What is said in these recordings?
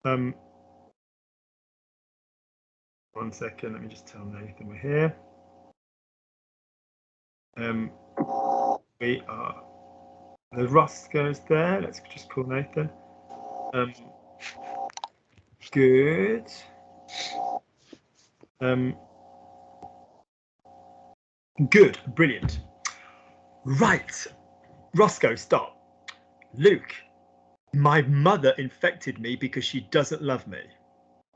1 second, let me just tell Nathan we're here. We are, the Ross goes there. Let's just call Nathan. Good. Good, brilliant. Right, Roscoe, stop. Luke, my mother infected me because she doesn't love me.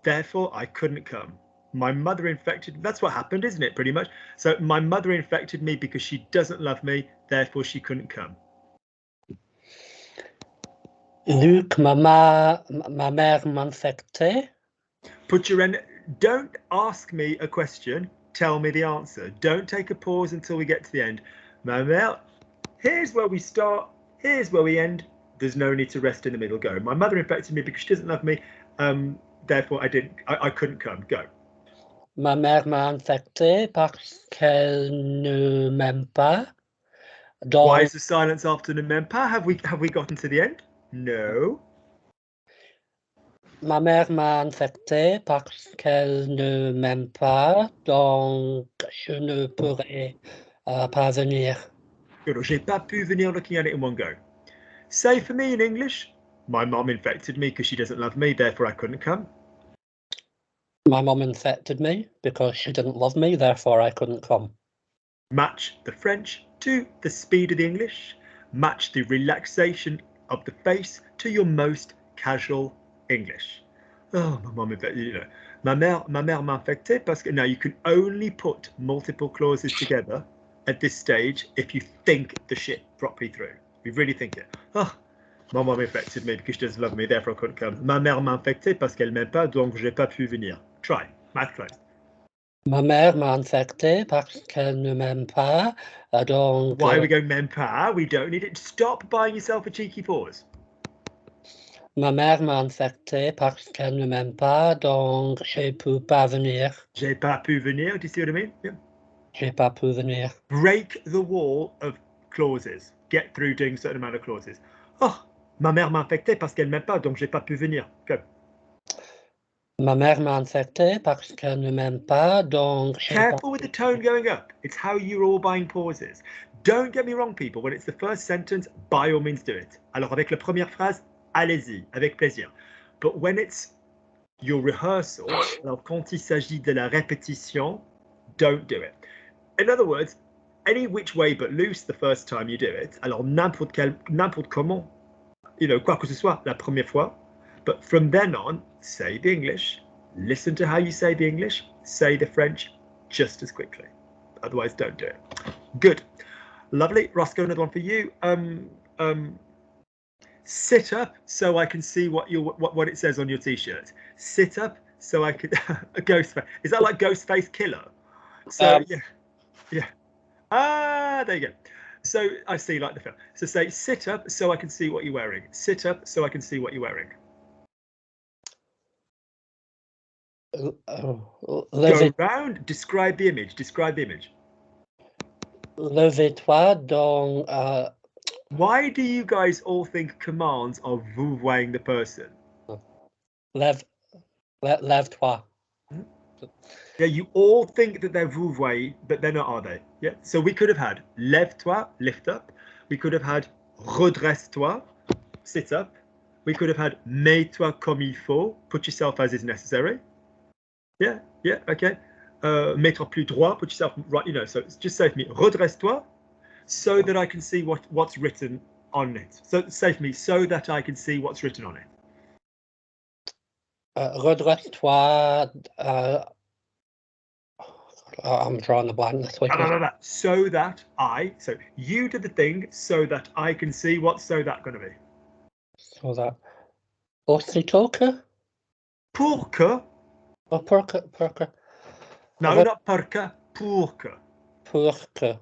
Therefore, I couldn't come. My mother infected, that's what happened, isn't it, pretty much? So my mother infected me because she doesn't love me, therefore she couldn't come. Luke, ma mère m'a infecté. Put your end, don't ask me a question, tell me the answer. Don't take a pause until we get to the end. Ma mère, here's where we start, here's where we end. There's no need to rest in the middle. Go. My mother infected me because she doesn't love me, therefore I couldn't come. Go. Ma mère m'a infecté parce qu'elle ne m'aime pas. Donc, why is the silence after ne m'aime pas? Have we gotten to the end? No. Ma mère m'a infecté parce qu'elle ne m'aime pas, donc je ne pourrai pas venir. Good. J'ai pas pu venir, looking at it in one go. Say for me in English, my mom infected me because she doesn't love me, therefore I couldn't come. My mom infected me because she didn't love me, therefore I couldn't come. Match the French to the speed of the English. Match the relaxation of the face to your most casual English. Oh, my mom infected, you know. Ma mère m'a infecté parce que now you can only put multiple clauses together at this stage if you think the shit properly through. You really think it. Oh, my mom infected me because she doesn't love me, therefore I couldn't come. Ma mère m'a infecté parce qu'elle m'aime pas, donc j'ai pas pu venir. Try. Mouth closed. Ma mère m'a infecté parce qu'elle ne m'aime pas, donc... Why are we going m'aime pas? We don't need it. Stop buying yourself a cheeky pause. Ma mère m'a infecté parce qu'elle ne m'aime pas, donc j'ai pu pas venir. J'ai pas pu venir. Do you see what I mean? Yeah. J'ai pas pu venir. Break the wall of clauses. Get through doing a certain amount of clauses. Oh, ma mère m'a infecté parce qu'elle m'aime pas, donc j'ai pas pu venir. Go. Ma mère m'a infecté parce qu'elle ne m'aime pas, donc... Careful with the tone going up. It's how you're all buying pauses. Don't get me wrong, people. When it's the first sentence, by all means do it. Alors avec la première phrase, allez-y, avec plaisir. But when it's your rehearsal, alors quand il s'agit de la répétition, don't do it. In other words, any which way but loose the first time you do it. Alors n'importe comment, you know, quoi que ce soit la première fois. But from then on, say the English, listen to how you say the English, say the French just as quickly. Otherwise, don't do it. Good. Lovely. Roscoe, another one for you. Sit up so I can see what it says on your t-shirt. Sit up so I could a ghost face. Is that like Ghostface Killer? So yeah. Ah, there you go. So I see, like the film. So say sit up so I can see what you're wearing. Sit up so I can see what you're wearing. Go round. Describe the image. Describe the image. Levez-toi donc. Why do you guys all think commands are vouvoying the person? Lève-toi. Yeah, you all think that they're vouvoyer, but they're not, are they? Yeah. So we could have had lève-toi, lift up. We could have had redresse-toi, sit up. We could have had mets-toi comme il faut, put yourself as is necessary. Yeah, okay. Mettre plus droit, put yourself right, you know, so just say for me, redresse-toi, so that I can see what's written on it. So say for me, so that I can see what's written on it. Redresse-toi, I'm drawing a blank this week. So that so you do the thing so that I can see what's so that going to be. So that. Aussitôt que? Pour que. Oh, pour que. No, not pour que, pour que. Pour que.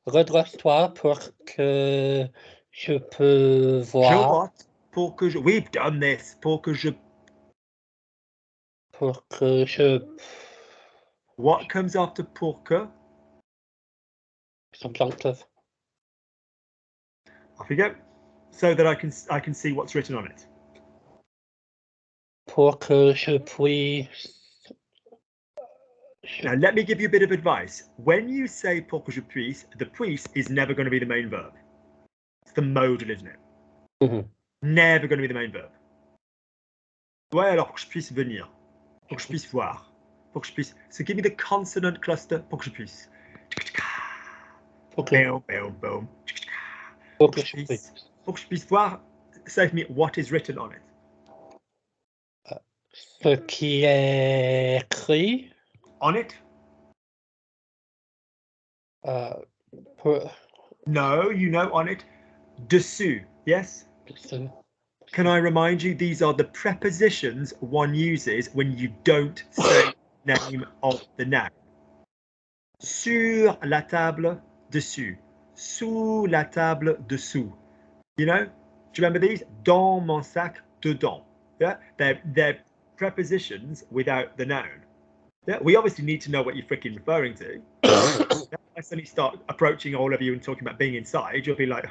Redresse-toi pour que je peux voir. Je what? Pour que je. We've done this. Pour que je. Pour que je. What comes after pour que? Subjunctive. Off you go. So that I can see what's written on it. pour que je puisse. Now, let me give you a bit of advice. When you say pour que je puisse, the puisse is never going to be the main verb. It's the modal, isn't it? Mhm. Never going to be the main verb. Ouais, alors pour que je puisse venir, pour que je puisse voir, pour que je puisse. So give me the consonant cluster pour que je puisse. Pour que, Boom, boom, boom. pour que je puisse. Pour que je puisse voir, say to me what is written on it. Ce qui est écrit. On it? Pour, No, you know on it. Dessus, yes? Can I remind you, these are the prepositions one uses when you don't say the name of the noun. Sur la table, dessus. Sous la table, dessous. You know? Do you remember these? Dans mon sac, dedans. Yeah? They're prepositions without the noun. Yeah? We obviously need to know what you're freaking referring to. I suddenly start approaching all of you and talking about being inside, you'll be like,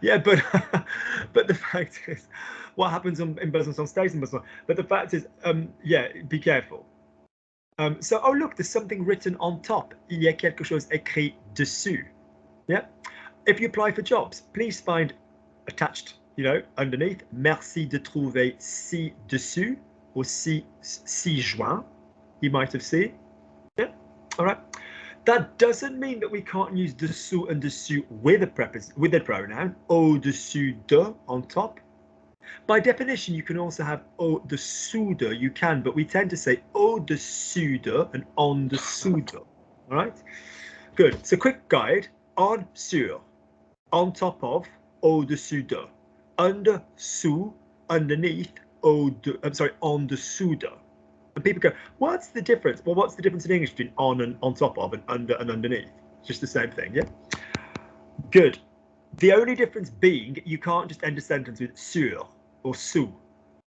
yeah, but the fact is, what happens in Besançon stays in Besançon. But the fact is, yeah, be careful. So, oh look, there's something written on top. Il y a quelque chose écrit dessus. Yeah. If you apply for jobs, please find attached, you know, underneath. Merci de trouver ci-dessus or ci-joint. You might have seen. Yeah. All right. That doesn't mean that we can't use dessous and dessus with a pronoun au-dessus de on top. By definition, you can also have au-dessous de. You can, but we tend to say au-dessus de and en dessous de. All right. Good. So, quick guide: en sur, on top of, au-dessus de, under, sous, underneath, en dessous de. And people go, what's the difference? Well, what's the difference in English between on and on top of and under and underneath? It's just the same thing, yeah? Good. The only difference being you can't just end a sentence with sur or sous.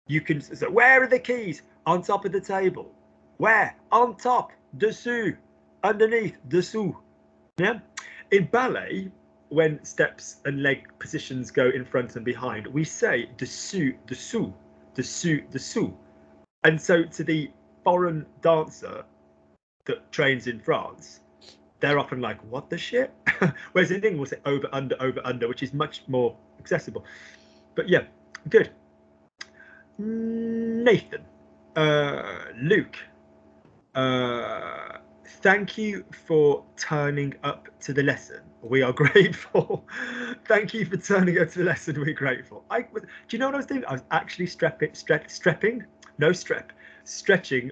You can say, where are the keys? On top of the table. Where? On top, dessous, underneath, dessous. Yeah? In ballet, when steps and leg positions go in front and behind, we say dessous, dessous, dessous, dessous. And so to the foreign dancer that trains in France, they're often like, what the shit? Whereas in England, we'll say over, under, which is much more accessible. But yeah, good. Nathan, Luke, thank you for turning up to the lesson. We are grateful. Thank you for turning up to the lesson. We're grateful. Do you know what I was doing? I was actually stretching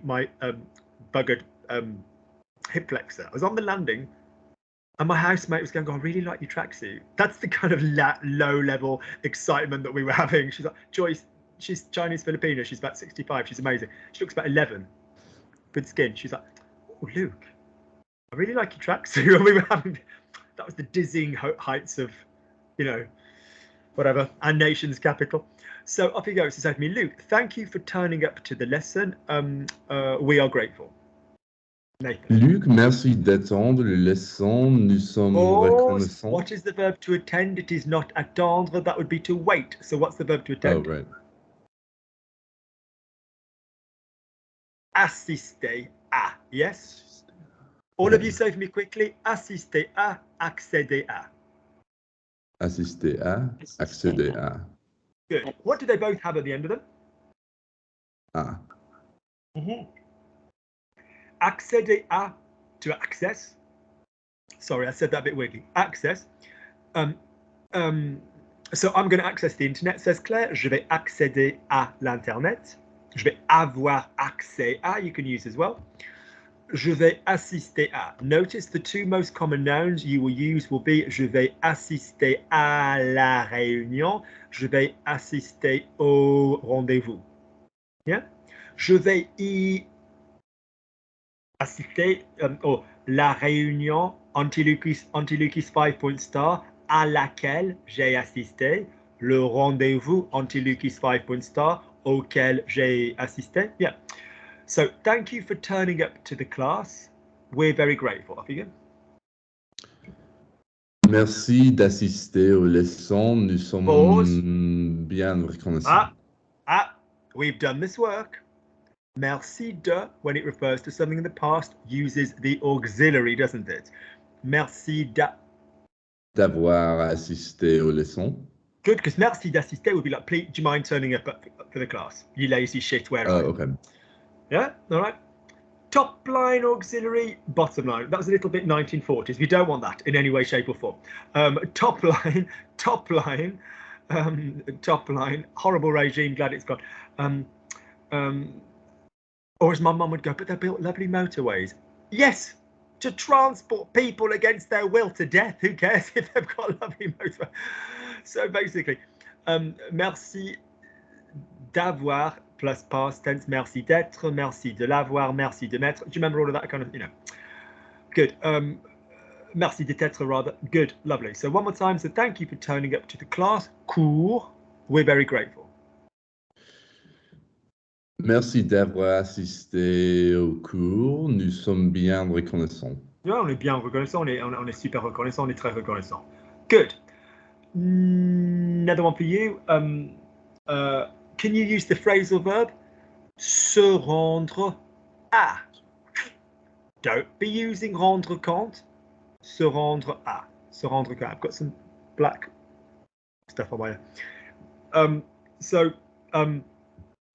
my buggered hip flexor. I was on the landing and my housemate was going, I really like your tracksuit. That's the kind of low level excitement that we were having. She's like, Joyce, she's Chinese Filipino. She's about 65. She's amazing. She looks about 11. Good skin. She's like, oh, Luke, I really like your tracksuit. And we were having, that was the dizzying heights of, you know, whatever, our nation's capital. So off he goes. He said to me, Luke, thank you for turning up to the lesson. We are grateful. Nathan. Luc, merci d'attendre le leçon. Nous sommes reconnaissants. What is the verb to attend? It is not attendre. That would be to wait. So what's the verb to attend? Oh, right. Assister à. Yes? All of you say for me quickly. Assister à, accéder à. Assister à, accéder à. Good. What do they both have at the end of them? Ah. Mm-hmm. Accéder à, to access. Sorry, I said that a bit weirdly. Access. So I'm going to access the internet, says Claire. Je vais accéder à l'internet. Je vais avoir accès à, you can use as well. Je vais assister à. Notice the two most common nouns you will use will be je vais assister à la réunion. Je vais assister au rendez-vous. Yeah? Je vais y assister la réunion Antilucus 5 star à laquelle j'ai assisté. Le rendez-vous Antilucus 5 star auquel j'ai assisté. Yeah. So thank you for turning up to the class. We're very grateful. Off you go. Merci d'assister aux leçons. Nous sommes bien reconnaissants. we've done this work. Merci de, when it refers to something in the past, uses the auxiliary, doesn't it? Merci d'avoir assisté aux leçons. Good, because merci d'assister would be like, please, do you mind turning up for the class? You lazy shit, where are you? Okay. Yeah, all right. Top line auxiliary, bottom line. That was a little bit 1940s. We don't want that in any way, shape or form. Top line, top line, horrible regime, glad it's gone. Or as my mum would go, but they built lovely motorways. Yes, to transport people against their will to death. Who cares if they've got lovely motorways? So basically, merci d'avoir plus past tense, merci d'être, merci de l'avoir, merci de mettre. Do you remember all of that kind of, Good. Merci d'être rather. Good, lovely. So one more time. So thank you for turning up to the class. Cours. We're very grateful. Merci d'avoir assisté au cours. Nous sommes bien reconnaissants. Ouais, on est bien reconnaissant. On est super reconnaissant. On est très reconnaissant. Good. Another one for you. Can you use the phrasal verb se rendre à? Don't be using rendre compte. Se rendre à. Se rendre compte. I've got some black stuff on my hair.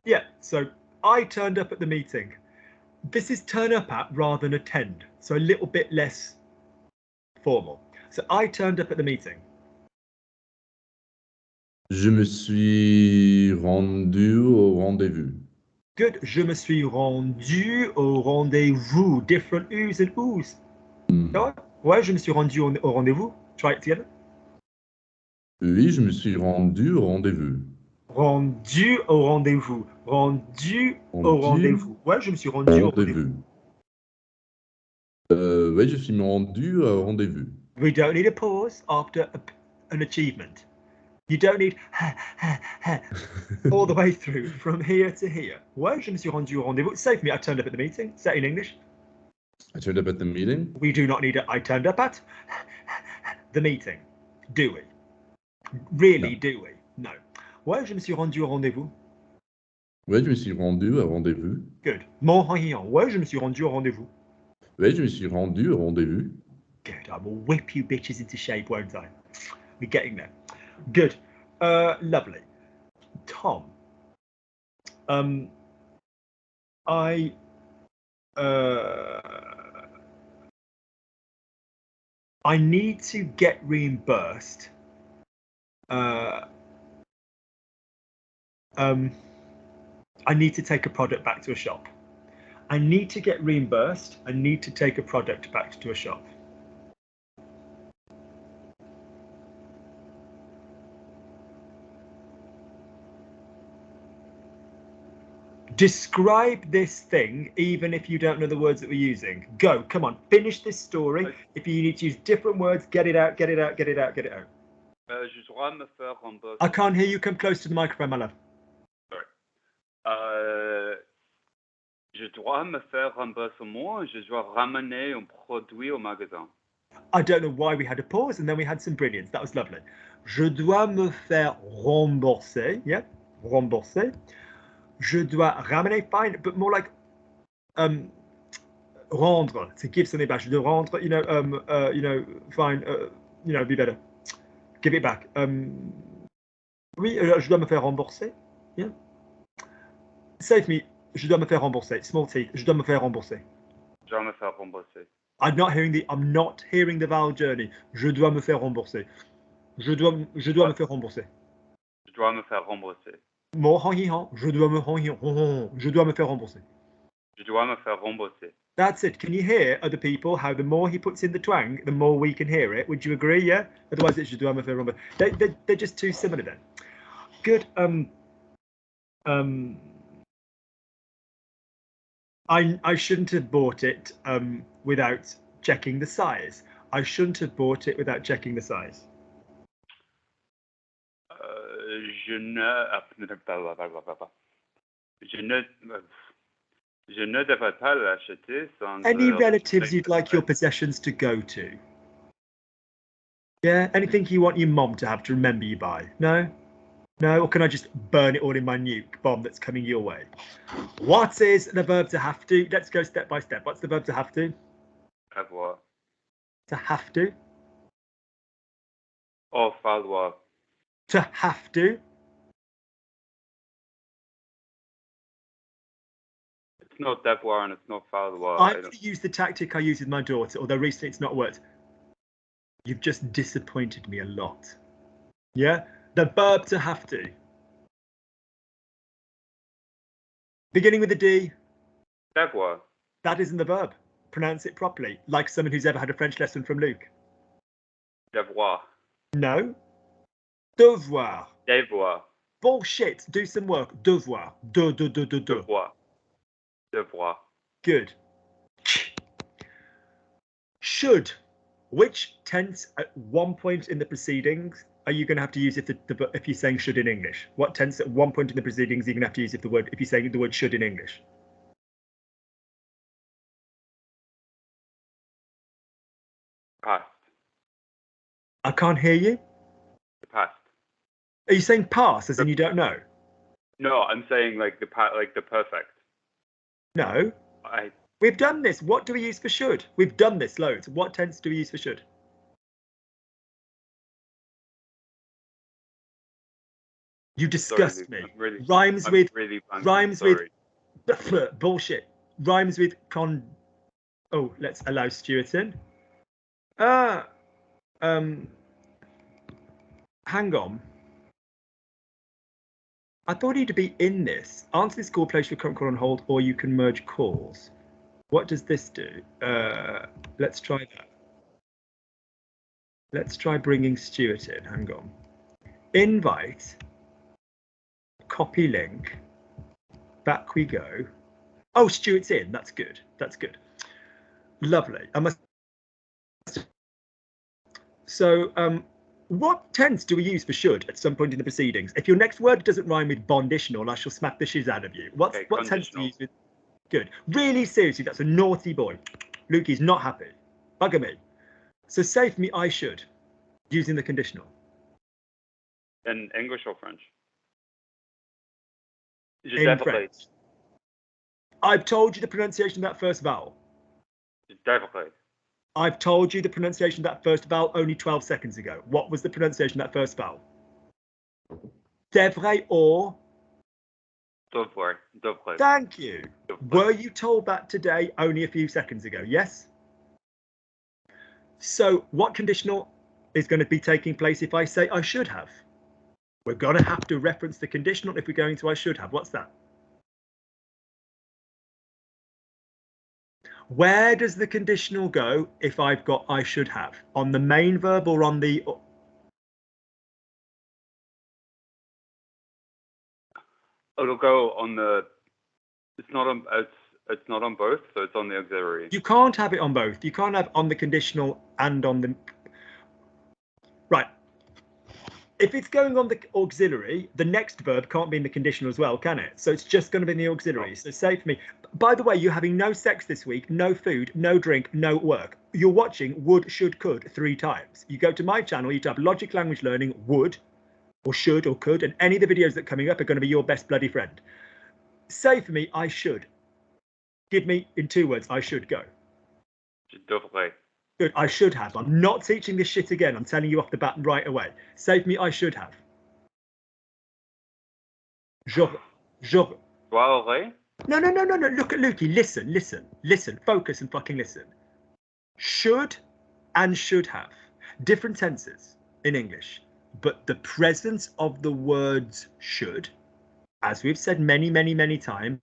Yeah, so I turned up at the meeting. This is turn up at rather than attend, so a little bit less formal. So I turned up at the meeting. Je me suis rendu au rendez-vous. Good. Je me suis rendu au rendez-vous. Different U's and O's. Ouais, je me suis rendu au rendez-vous. Try it together. Oui, je me suis rendu au rendez-vous. Rendu au rendez-vous. Rendu au rendez-vous. Ouais, je me suis rendu au rendez-vous. Ouais, je suis rendu au rendez-vous. We don't need a pause after an achievement. You don't need all the way through from here to here. Ouais, je me suis rendu au rendez-vous. Say for me, I turned up at the meeting. Say it in English. I turned up at the meeting. We do not need it. I turned up at the meeting. Do we? Really, no. Do we? No. Ouais, je me suis rendu au rendez-vous. Ouais, je me suis rendu au rendez-vous. Good. Mon haillant. Ouais, je me suis rendu au rendez-vous. Ouais, je me suis rendu au rendez-vous. Good. I will whip you bitches into shape, won't I? We're getting there. Good. Lovely. Tom. I need to get reimbursed. I need to take a product back to a shop. I need to get reimbursed. I need to take a product back to a shop. Describe this thing, even if you don't know the words that we're using. Go, come on, finish this story. Okay. If you need to use different words, get it out, get it out, get it out, get it out. Je dois me faire rembourser. I can't hear you. Come close to the microphone, my love. Sorry. Je dois me faire remboursement. Je dois ramener un produit au magasin. I don't know why we had a pause and then we had some brilliance. That was lovely. Je dois me faire rembourser. Yeah, rembourser. Je dois ramener, fine, but more like rendre, to give something back. Je dois rendre, fine, be better. Give it back. Oui, je dois me faire rembourser. Yeah. Save me. Je dois me faire rembourser. Small teeth. Je dois me faire rembourser. Je dois me faire rembourser. I'm not hearing the vowel journey. Je dois me faire rembourser. Je dois me faire rembourser. Je dois me faire rembourser. Je dois me faire rembourser. Je dois me faire rembourser. That's it. Can you hear other people how the more he puts in the twang, the more we can hear it? Would you agree? Yeah. Otherwise, it's je dois me faire rembourser. They're just too similar then. Good. I shouldn't have bought it without checking the size. I shouldn't have bought it without checking the size. Je ne devrais pas l'acheter sans... Any relatives you'd like your possessions to go to? Yeah, anything you want your mom to have to remember you by? No? No, or can I just burn it all in my nuke bomb that's coming your way? What is the verb to have to? Let's go step by step. What's the verb to have to? Avoir. To have to. Oh, falloir. To have to. It's not devoir and it's not falloir. I'm going to use the tactic I use with my daughter, although recently it's not worked. You've just disappointed me a lot. Yeah? The verb to have to. Beginning with a D. Devoir. That isn't the verb. Pronounce it properly, like someone who's ever had a French lesson from Luke. Devoir. No. Devoir. Devoir. Bullshit. Do some work. Devoir. De. Devoir. Devoir. Good. Should. Which tense at one point in the proceedings are you going to have to use if if you're saying should in English? What tense at one point in the proceedings are you going to have to use if you're saying the word should in English? Past. I can't hear you. Past. Are you saying past as in you don't know? No, I'm saying like the perfect. No. We've done this. What do we use for should? We've done this loads. What tense do we use for should? You disgust me. Rhymes with bullshit. Rhymes with Oh, let's allow Stuart in. Hang on. I thought he'd be in this. Answer this call, place your current call on hold, or you can merge calls. What does this do? Let's try that. Let's try bringing Stuart in. Hang on. Invite. Copy link. Back we go. Oh, Stuart's in. That's good. That's good. Lovely. So, what tense do we use for should at some point in the proceedings? If your next word doesn't rhyme with bonditional, I shall smack the shiz out of you. What tense do you use with? Good. Really seriously, that's a naughty boy. Lukey's not happy. Bugger me. So say for me, I should, using the conditional. In English or French? In French. I've told you the pronunciation of that first vowel. Definitely. I've told you the pronunciation of that first vowel only 12 seconds ago. What was the pronunciation of that first vowel? Devrait or? Devrait. Thank you. Were you told that today only a few seconds ago? Yes? So what conditional is going to be taking place if I say I should have? We're going to have to reference the conditional if we're going to I should have. What's that? Where does the conditional go if I've got I should have? On the main verb or on the... It'll go on the... It's not on both, so it's on the auxiliary. You can't have it on both. You can't have on the conditional and on the... Right. If it's going on the auxiliary, the next verb can't be in the conditional as well, can it? So it's just going to be in the auxiliary. So say for me, by the way, you're having no sex this week, no food, no drink, no work. You're watching would, should, could 3 times. You go to my channel, you type Logic Language Learning, would, or should, or could, and any of the videos that are coming up are going to be your best bloody friend. Say for me, I should. Give me, in 2 words, I should go. Definitely. Good, I should have. I'm not teaching this shit again. I'm telling you off the bat right away. Say for me, I should have. J'aurais. No. Look at Lukey. Listen. Focus and fucking listen. Should and should have. Different tenses in English. But the presence of the words should, as we've said many times,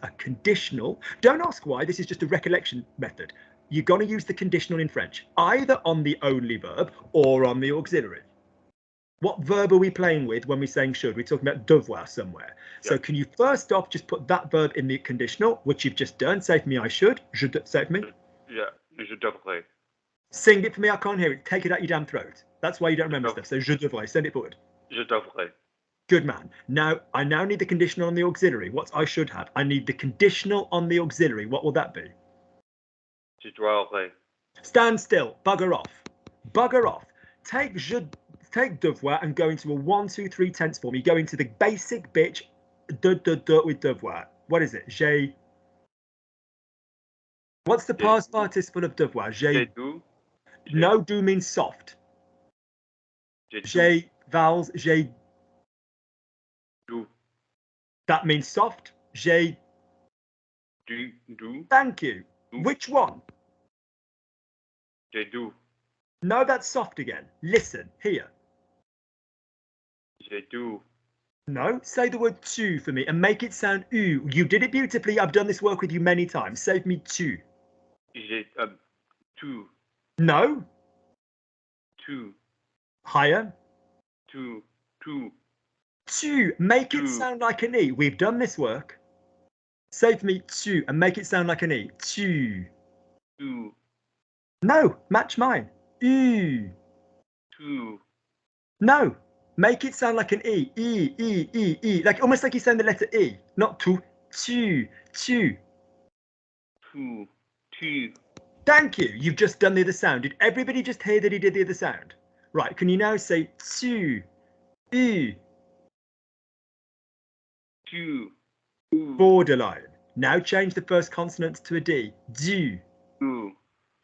a conditional. Don't ask why. This is just a recollection method. You're going to use the conditional in French, either on the only verb or on the auxiliary. What verb are we playing with when we're saying should? We're talking about devoir somewhere. Yep. So can you first off just put that verb in the conditional, which you've just done? Say for me, I should. Say for me. Yeah, je devrais. Sing it for me. I can't hear it. Take it out your damn throat. That's why you don't remember stuff. So je devrais. Send it forward. Je devrais. Good man. Now, I now need the conditional on the auxiliary. What's I should have? I need the conditional on the auxiliary. What will that be? Je dois. Stand still. Bugger off. Bugger off. Take je take devoir and go into a 1, 2, 3 tense form. You go into the basic bitch de with devoir. What is it? J'ai. What's the past participle of devoir? J'ai do. No, do means soft. J'ai vowels. J'ai. Do. That means soft. J'ai. Do. Thank you. Do. Which one? J'ai do. No, that's soft again. Listen, here. J'ai do. No, say the word tu for me and make it sound oo. You did it beautifully. I've done this work with you many times. Save me tu. J'ai two. No. Two. Higher. Two. Tu. Make it Tu. sound like an E. We've done this work. Say for me tu and make it sound like an E. Tu. Two. No, match mine. U. Two. No, make it sound like an E. E. Like almost like you're saying the letter E. Not tu. Tu. Two. Thank you. You've just done the other sound. Did everybody just hear that he did the other sound? Right. Can you now say tu? U. Two. Borderline. Now change the first consonant to a D. Du. Two.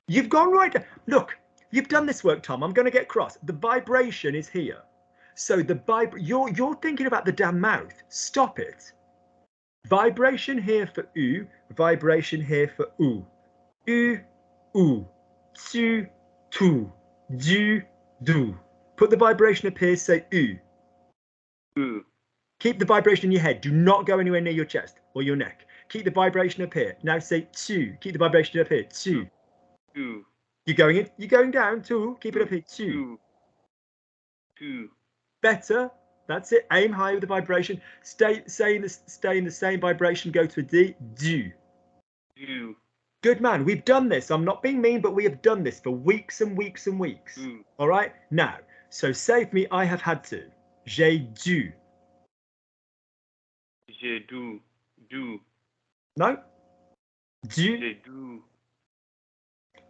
You've gone right. Look, you've done this work, Tom. I'm going to get cross. The vibration is here. So the you're thinking about the damn mouth. Stop it. Vibration here for U. Vibration here for U. U. Tu. Tu. Du. Du. Put the vibration up here. Say U. Keep the vibration in your head. Do not go anywhere near your chest or your neck. Keep the vibration up here. Now say tu. Keep the vibration up here. Tu. You're going in. You're going down. Tu. Keep it up here. Tu. Better. That's it. Aim high with the vibration. Stay in the same vibration. Go to a D. Du. Good man. We've done this. I'm not being mean, but we have done this for weeks and weeks and weeks. All right. Now, so say for me, I have had to. J'ai dû. J'ai do. No. Du. J'ai do.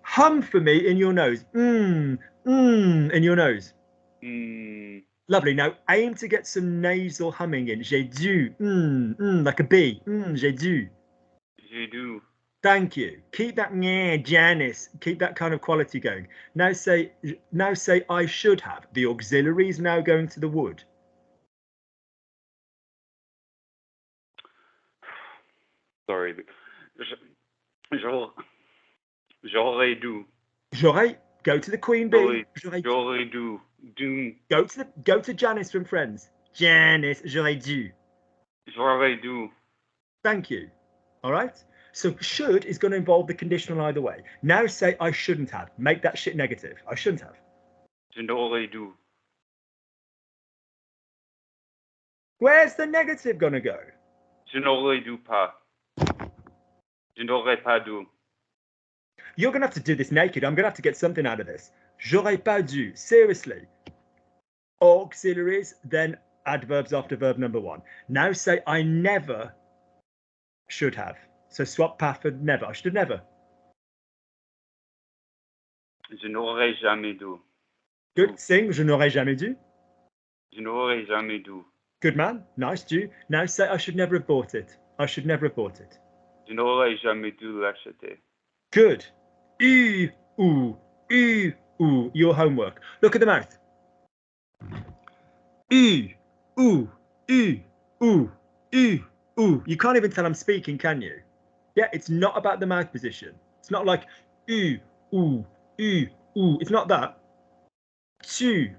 Hum for me in your nose. In your nose. Lovely. Now aim to get some nasal humming in. J'ai dû. Like a B. J'ai dû. J'ai do. Thank you. Keep that Janice. Keep that kind of quality going. Now say I should have. The auxiliary is now going to the wood. Sorry. J'aurais dû. J'aurais. Go to the queen bee. J'aurais dû. Go to Janice from Friends. Janice. J'aurais dû. J'aurais dû. Thank you. All right. So should is going to involve the conditional either way. Now say I shouldn't have. Make that shit negative. I shouldn't have. Je n'aurais dû. Where's the negative going to go? Je n'aurais dû pas. Je n'aurais pas dû. You're going to have to do this naked. I'm going to have to get something out of this. J'aurais pas dû. Seriously. Auxiliaries, then adverbs after verb number 1. Now say I never should have. So swap pas for never. I should have never. Je n'aurais jamais dû. Good. Sing. Je n'aurais jamais dû. Je n'aurais jamais dû. Good man. Nice, dû. Now say I should never have bought it. I should never have bought it. Je n'aurais jamais dû l'acheter. Good. Your homework. Look at the mouth. You can't even tell I'm speaking, can you? Yeah, it's not about the mouth position. It's not like It's not that. Tu.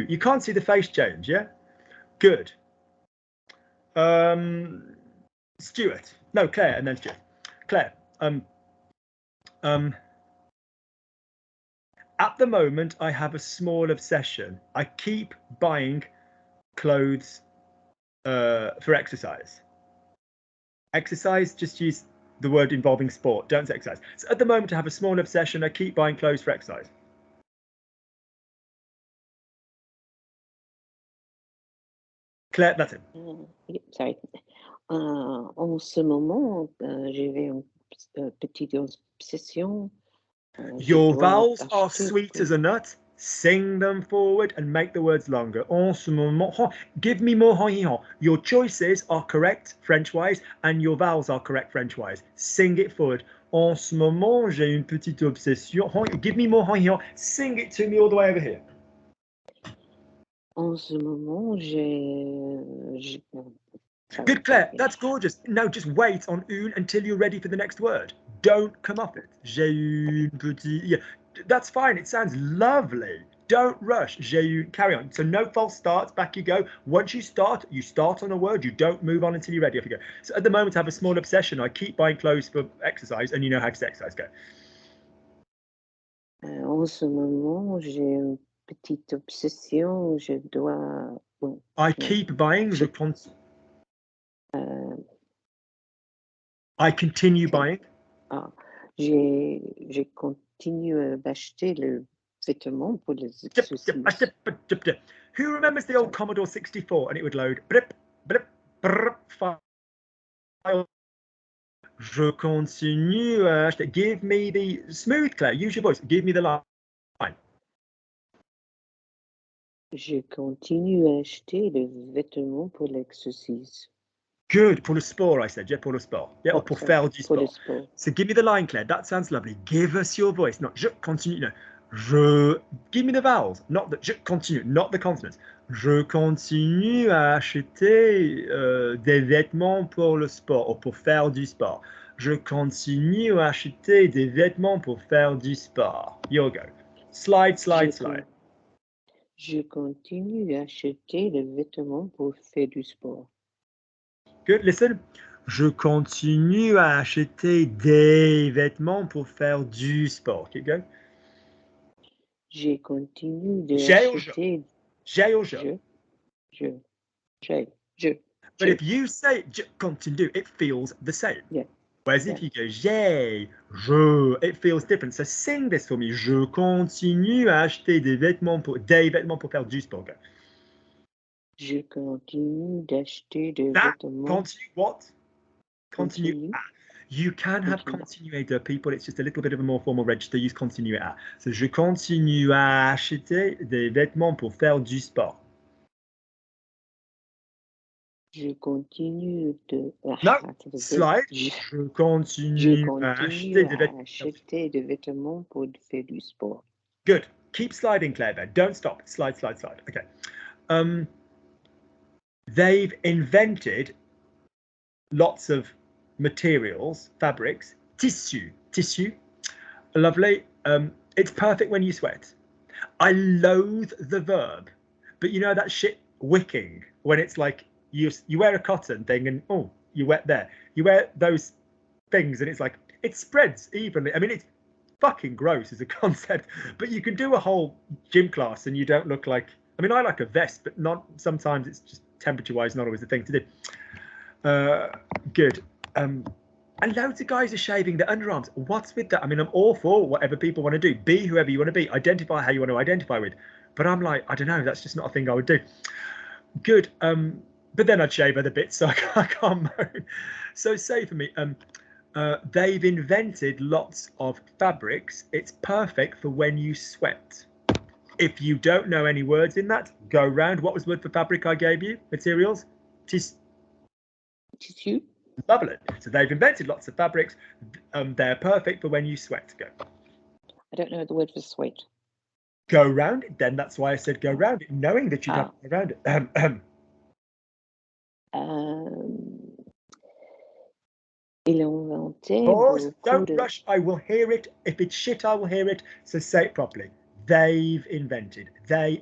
You can't see the face change, yeah? Good. Stuart. No, Claire, and then Stuart. Claire, at the moment, I have a small obsession. I keep buying clothes for exercise. Exercise, just use the word involving sport. Don't say exercise. So at the moment, I have a small obsession. I keep buying clothes for exercise. Claire, that's it. Sorry. En ce moment, j'avais une petite obsession Your dois vowels are acheter sweet pour- as a nut. Sing them forward and make the words longer. En ce moment, give me more hi-hi-ha. Your choices are correct French-wise and your vowels are correct French-wise. Sing it forward. En ce moment, j'ai une petite obsession. Give me more hi-hi-ha. Sing it to me all the way over here. En ce moment, j'ai- Good, Claire. That's gorgeous. Now just wait on une until you're ready for the next word. Don't come off it. J'ai une petite. Yeah, that's fine. It sounds lovely. Don't rush. J'ai une. Carry on. So no false starts. Back you go. Once you start on a word. You don't move on until you're ready. Off you go. So at the moment, I have a small obsession. I keep buying clothes for exercise, and you know how to exercise. Go. En ce moment, j'ai une petite obsession. Je dois. Bon, I keep buying. Je continue. I continue buying. J'ai continué d'acheter le vêtement pour les exercices. Who remembers the old Commodore 64 and it would load blip, blip, brr, file. Je continue à acheter. Give me the smooth, Claire. Use your voice. Give me the line. Je continue à acheter le vêtement pour l'exercice. Good. Pour le sport, I said. Yeah, pour le sport. Yeah, or pour faire du Pour le sport. sport. So give me the line, Claire. That sounds lovely. Give us your voice. Not je continue. No. Je. Give me the vowels. Not the je continue. Not the consonants. Je continue à acheter des vêtements pour le sport ou pour faire du sport. Je continue à acheter des vêtements pour faire du sport. You go. Slide, slide, slide. Je continue à acheter des vêtements pour faire du sport. Good. Listen. Je continue à acheter des vêtements pour faire du sport. Keep going. Je continue de J'ai ou acheter. J'ai ou je. But if you say je continue, it feels the same. Yeah. Whereas if you go j'ai, je, it feels different. So sing this for me. Je continue à acheter des vêtements pour faire du sport. Go. Je continue d'acheter des vêtements. Continue what? Continue. You can have continuator, people. It's just a little bit of a more formal register. Use continue à. So je continue à acheter des vêtements pour faire du sport. Je continue de. No, slide. Je continue à acheter des vêtements pour faire du sport. Good. Keep sliding, Claire. Don't stop. Slide, slide, slide. Okay. They've invented lots of materials, fabrics, tissue. Lovely. It's perfect when you sweat. I loathe the verb, but you know that shit wicking when it's like you wear a cotton thing and oh, you wet there. You wear those things and it's like it spreads evenly. I mean, it's fucking gross as a concept, but you can do a whole gym class and you don't look like. I mean, I like a vest, but not sometimes. It's just temperature-wise not always the thing to do. Good. And loads of guys are shaving their underarms. What's with that? I mean, I'm all for whatever people want to do. Be whoever you want to be. Identify how you want to identify with. But I'm like, I don't know. That's just not a thing I would do. Good. But then I'd shave other bits, so I can't moan. So say for me, they've invented lots of fabrics. It's perfect for when you sweat. If you don't know any words in that, go round. What was the word for fabric I gave you? Materials? Tissue. Lovely. So they've invented lots of fabrics. They're perfect for when you sweat. Go. I don't know the word for sweat. Go round it. Then that's why I said go round it, knowing that you'd have to go round it. Il a inventé. Pause. Don't rush. I will hear it. If it's shit, I will hear it. So say it properly. They've invented. They've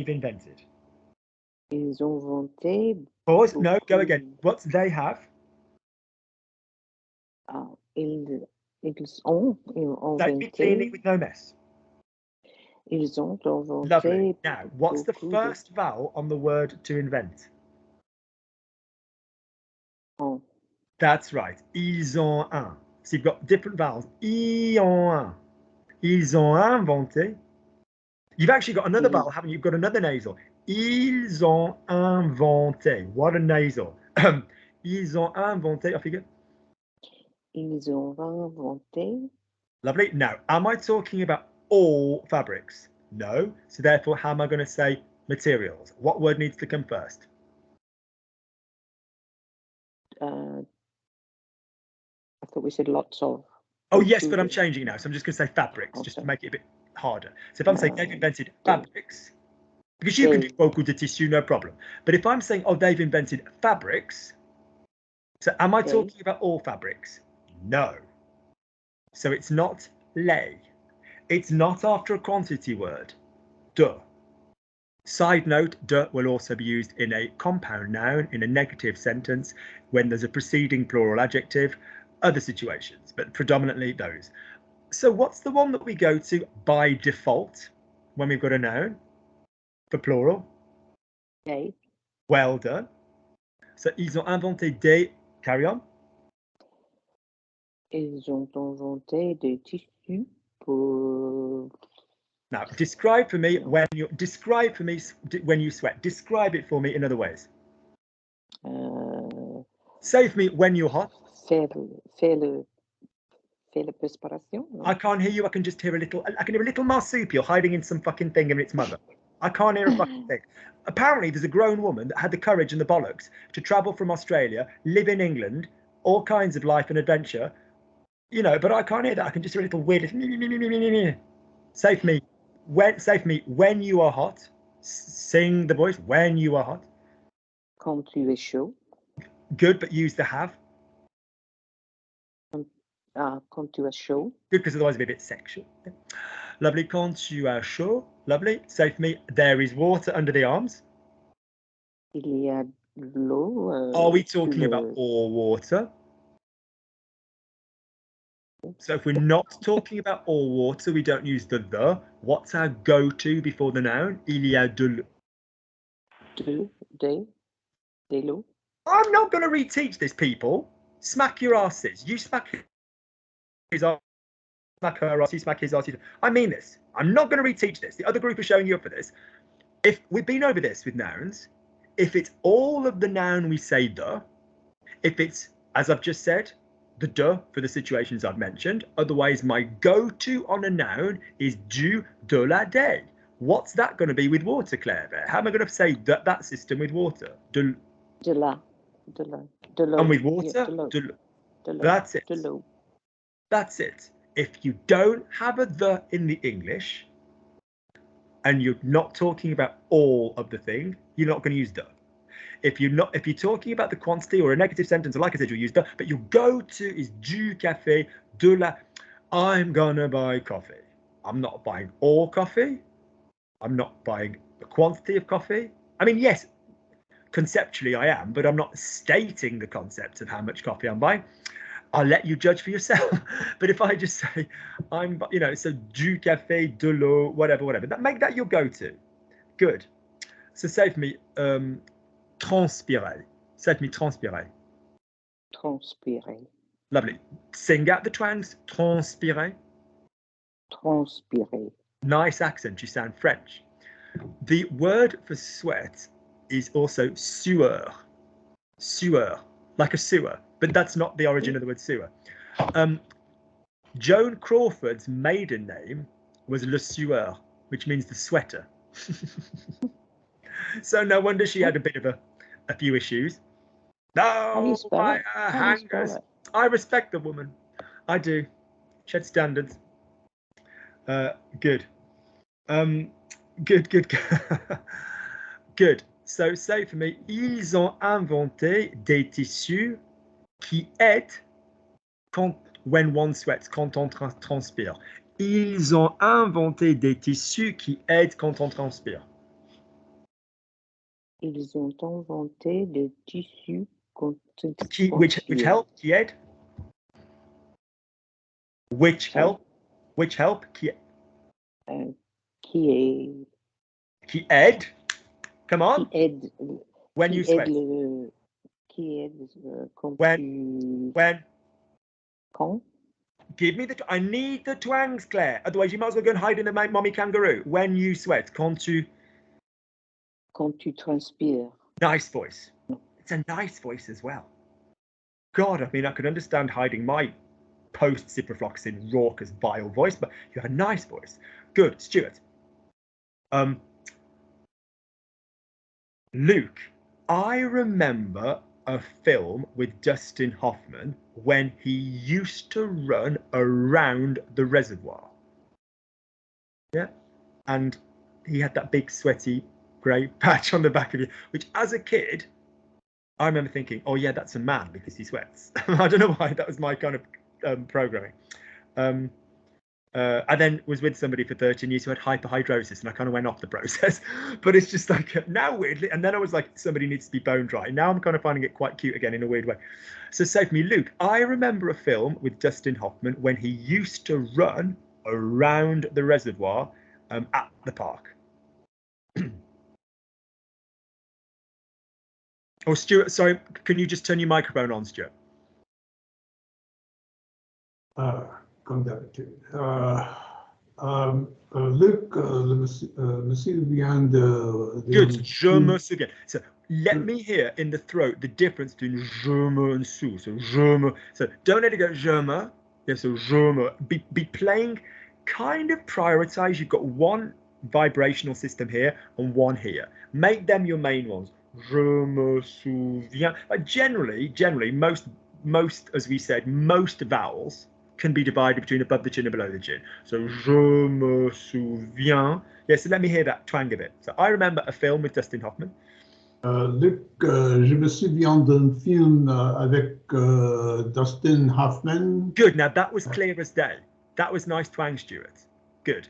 invented. Ils ont inventé. Pause. No, go again. What's they have? Ils ont inventé. Don't be cleaning with no mess. Ils ont inventé. Lovely. Now, what's the first vowel on the word to invent? En. That's right. Ils ont un. So you've got different vowels. Ils ont un. Ils ont inventé. You've actually got another vowel, haven't you? You've got another nasal. Ils ont inventé. What a nasal. Ils ont inventé. Off you go. Ils ont inventé Lovely. Now, am I talking about all fabrics? No. So therefore, how am I going to say materials? What word needs to come first? I thought we said lots of. Oh, yes, but I'm changing it now. So I'm just going to say fabrics, just to make it a bit harder. So if I'm saying they've invented fabrics, because you can do beaucoup de tissu, no problem. But if I'm saying, oh, they've invented fabrics, so am I talking about all fabrics? No. So it's not les. It's not after a quantity word. De. Side note, de will also be used in a compound noun in a negative sentence when there's a preceding plural adjective, other situations, but predominantly those. So what's the one that we go to by default when we've got a noun for plural? Des. Well done. So ils ont inventé des, carry on. Ils ont inventé des tissus pour. Now, describe for me when you sweat. Describe it for me in other ways. Say for me when you're hot. Faire la perspiration. No? I can't hear you. I can just hear a little. I can hear a little marsupial hiding in some fucking thing in its mother. I can't hear a fucking thing. Apparently, there's a grown woman that had the courage and the bollocks to travel from Australia, live in England, all kinds of life and adventure. You know, but I can't hear that. I can just hear a little weird. Say for me. When you are hot. Sing the voice. When you are hot. Quand tu es chaud. Good, but use the have. Quand tu es chaud. Good, because otherwise it'd be a bit sexual. Lovely. Quand tu es chaud. Lovely. Say for me, there is water under the arms. Il y a l'eau. Are we talking about all water? So if we're not talking about all water, we don't use the. What's our go-to before the noun? Il y a de l'eau. I'm not going to reteach this, people. Smack your asses. You smack his ass, smack her ass, you smack his ass. I mean this. I'm not going to reteach this. The other group are showing you up for this. If we've been over this with nouns, if it's all of the noun we say the, if it's, as I've just said, the de for the situations I've mentioned. Otherwise, my go-to on a noun is du, de la, des. What's that going to be with water, Claire? How am I going to say that system with water? De la. And with water? Yeah, that's it. That's it. If you don't have a the in the English, and you're not talking about all of the thing, you're not going to use the. If you're talking about the quantity or a negative sentence, or like I said, you'll use the, but your go-to is du café, de la. I'm gonna buy coffee. I'm not buying all coffee. I'm not buying the quantity of coffee. I mean, yes, conceptually I am, but I'm not stating the concept of how much coffee I'm buying. I'll let you judge for yourself. But if I just say I'm, so du café, de l'eau, whatever, make that your go-to. Good. So say for me, transpirer. Say for me, transpirer. Transpirer. Lovely. Sing out the twangs. Transpirer. Transpirer. Nice accent. You sound French. The word for sweat is also sueur. Sueur, like a sewer, but that's not the origin of the word sewer. Joan Crawford's maiden name was Le Sueur, which means the sweater. So no wonder she had a bit of a few issues. No, my hangers. I respect the woman. I do. She had standards. Good. Good. Good. So say for me, ils ont inventé des tissus qui aident when one sweats, quand on transpire. Ils ont inventé des tissus qui aident quand on transpire. Ils ont inventé des tissus quand on transpire. Which help? Qui aide? Which help? Which help? Qui aide? Come on. Qui aide. When you sweat. Qui aide quand When? Quand? Give me I need the twangs, Claire. Otherwise, you might as well go and hide in the mommy kangaroo. When you sweat. Quand tu transpires. Nice voice. It's a nice voice as well. God, I mean, I could understand hiding my post-ciprofloxacin, raucous, vile voice, but you have a nice voice. Good, Stuart. Luke, I remember a film with Dustin Hoffman when he used to run around the reservoir. Yeah, and he had that big sweaty grey patch on the back of you, which as a kid, I remember thinking, oh yeah, that's a man because he sweats. I don't know why, that was my kind of programming. I then was with somebody for 13 years who had hyperhidrosis, and I kind of went off the process. But it's just like now weirdly, and then I was like, somebody needs to be bone dry. Now I'm kind of finding it quite cute again in a weird way. So say for me, Luke, I remember a film with Dustin Hoffman when he used to run around the reservoir at the park. Oh, Stuart, sorry, can you just turn your microphone on, Stuart? Comme d'habitude. Luc, monsieur vient de... Good, je me souviens. So let me hear in the throat the difference between je me and sou. So je me. So don't let it go je me. Yeah, so je me. Be playing, kind of prioritize. You've got one vibrational system here and one here. Make them your main ones. Je me souviens. Generally, most, as we said, most vowels can be divided between above the chin and below the chin. So, je me souviens. Yeah, so let me hear that twang of it. So, I remember a film with Dustin Hoffman. Luc, je me souviens d'un film avec Dustin Hoffman. Good, now that was clear as day. That was nice twang, Stuart. Good.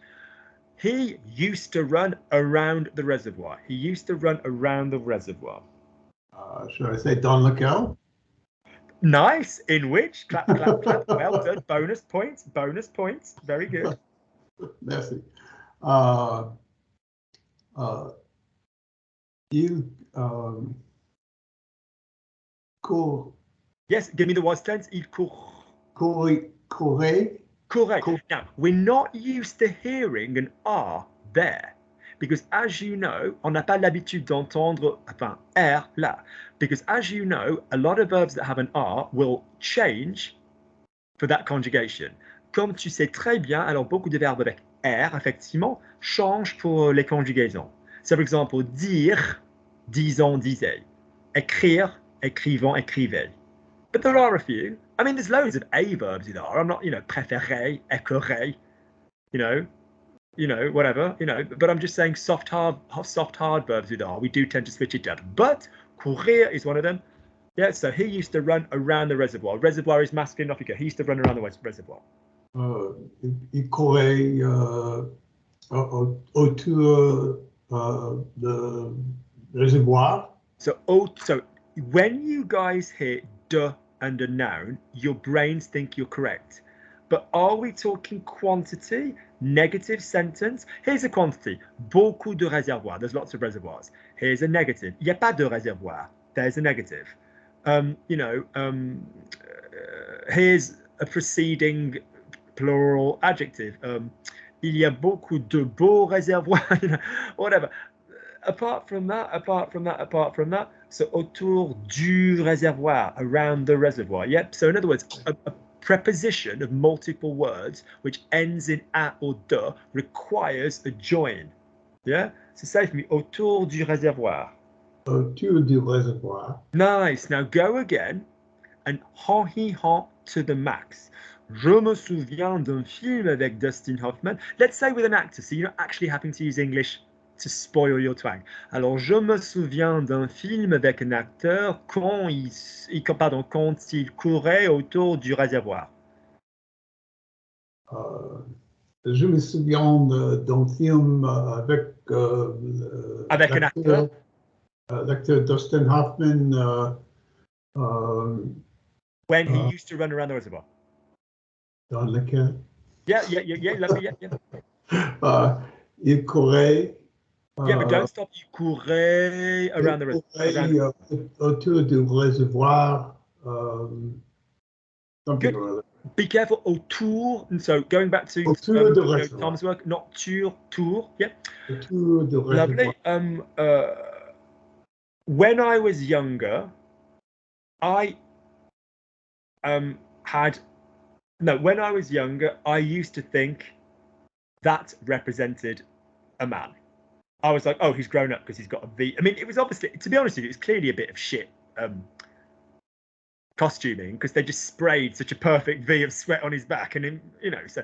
He used to run around the reservoir. He used to run around the reservoir. Should I say dans lequel? Nice. In which? Clap, clap, clap. Well done. Bonus points. Bonus points. Very good. Merci. Yes, give me the was tense. Il courait. Correct. Now, we're not used to hearing an R there. Because as you know, on n'a pas l'habitude d'entendre R là. Because as you know, a lot of verbs that have an R will change for that conjugation. Comme tu sais très bien, alors beaucoup de verbes avec R, effectivement, changent pour les conjugaisons. So, for example, dire, disons, disait. Écrire, écrivons, écrivez. But there are a few. I mean, there's loads of A verbs with R. I'm not, préférer, écorer, whatever, but I'm just saying soft hard verbs with R. We do tend to switch it down. But courir is one of them. Yeah, so he used to run around the reservoir. Reservoir is masculine, off you go. He used to run around the reservoir. Il courait autour the reservoir. So when you guys hear de and a noun, your brains think you're correct. But are we talking quantity, negative sentence? Here's a quantity, beaucoup de réservoirs. There's lots of reservoirs. Here's a negative, il n'y a pas de réservoir. There's a negative. Here's a preceding plural adjective. Il y a beaucoup de beaux réservoirs, whatever. Apart from that, so autour du réservoir, around the reservoir. Yep. So in other words, a preposition of multiple words which ends in a or de requires a join. Yeah. So say for me, autour du réservoir. Autour du réservoir. Nice. Now go again and ha to the max. Je me souviens d'un film avec Dustin Hoffman. Let's say with an actor, so you're not actually having to use English to spoil your twang. Alors, je me souviens d'un film avec un acteur quand il courait autour du réservoir. Je me souviens d'un film avec un acteur. L'acteur Dustin Hoffman. When he used to run around the reservoir. Dans lequel? Yeah. Il courait. Yeah, but don't stop. You courais around the reservoir. Autour du réservoir. Good. Be careful. Autour. And so going back to Tom's work, not tour. Yeah. Autour du réservoir. Lovely. When I was younger, I had No, when I was younger, I used to think that represented a man. I was like, oh, he's grown up because he's got a V. I mean, it was obviously, to be honest with you, it's clearly a bit of shit costuming, because they just sprayed such a perfect V of sweat on his back, and you know, so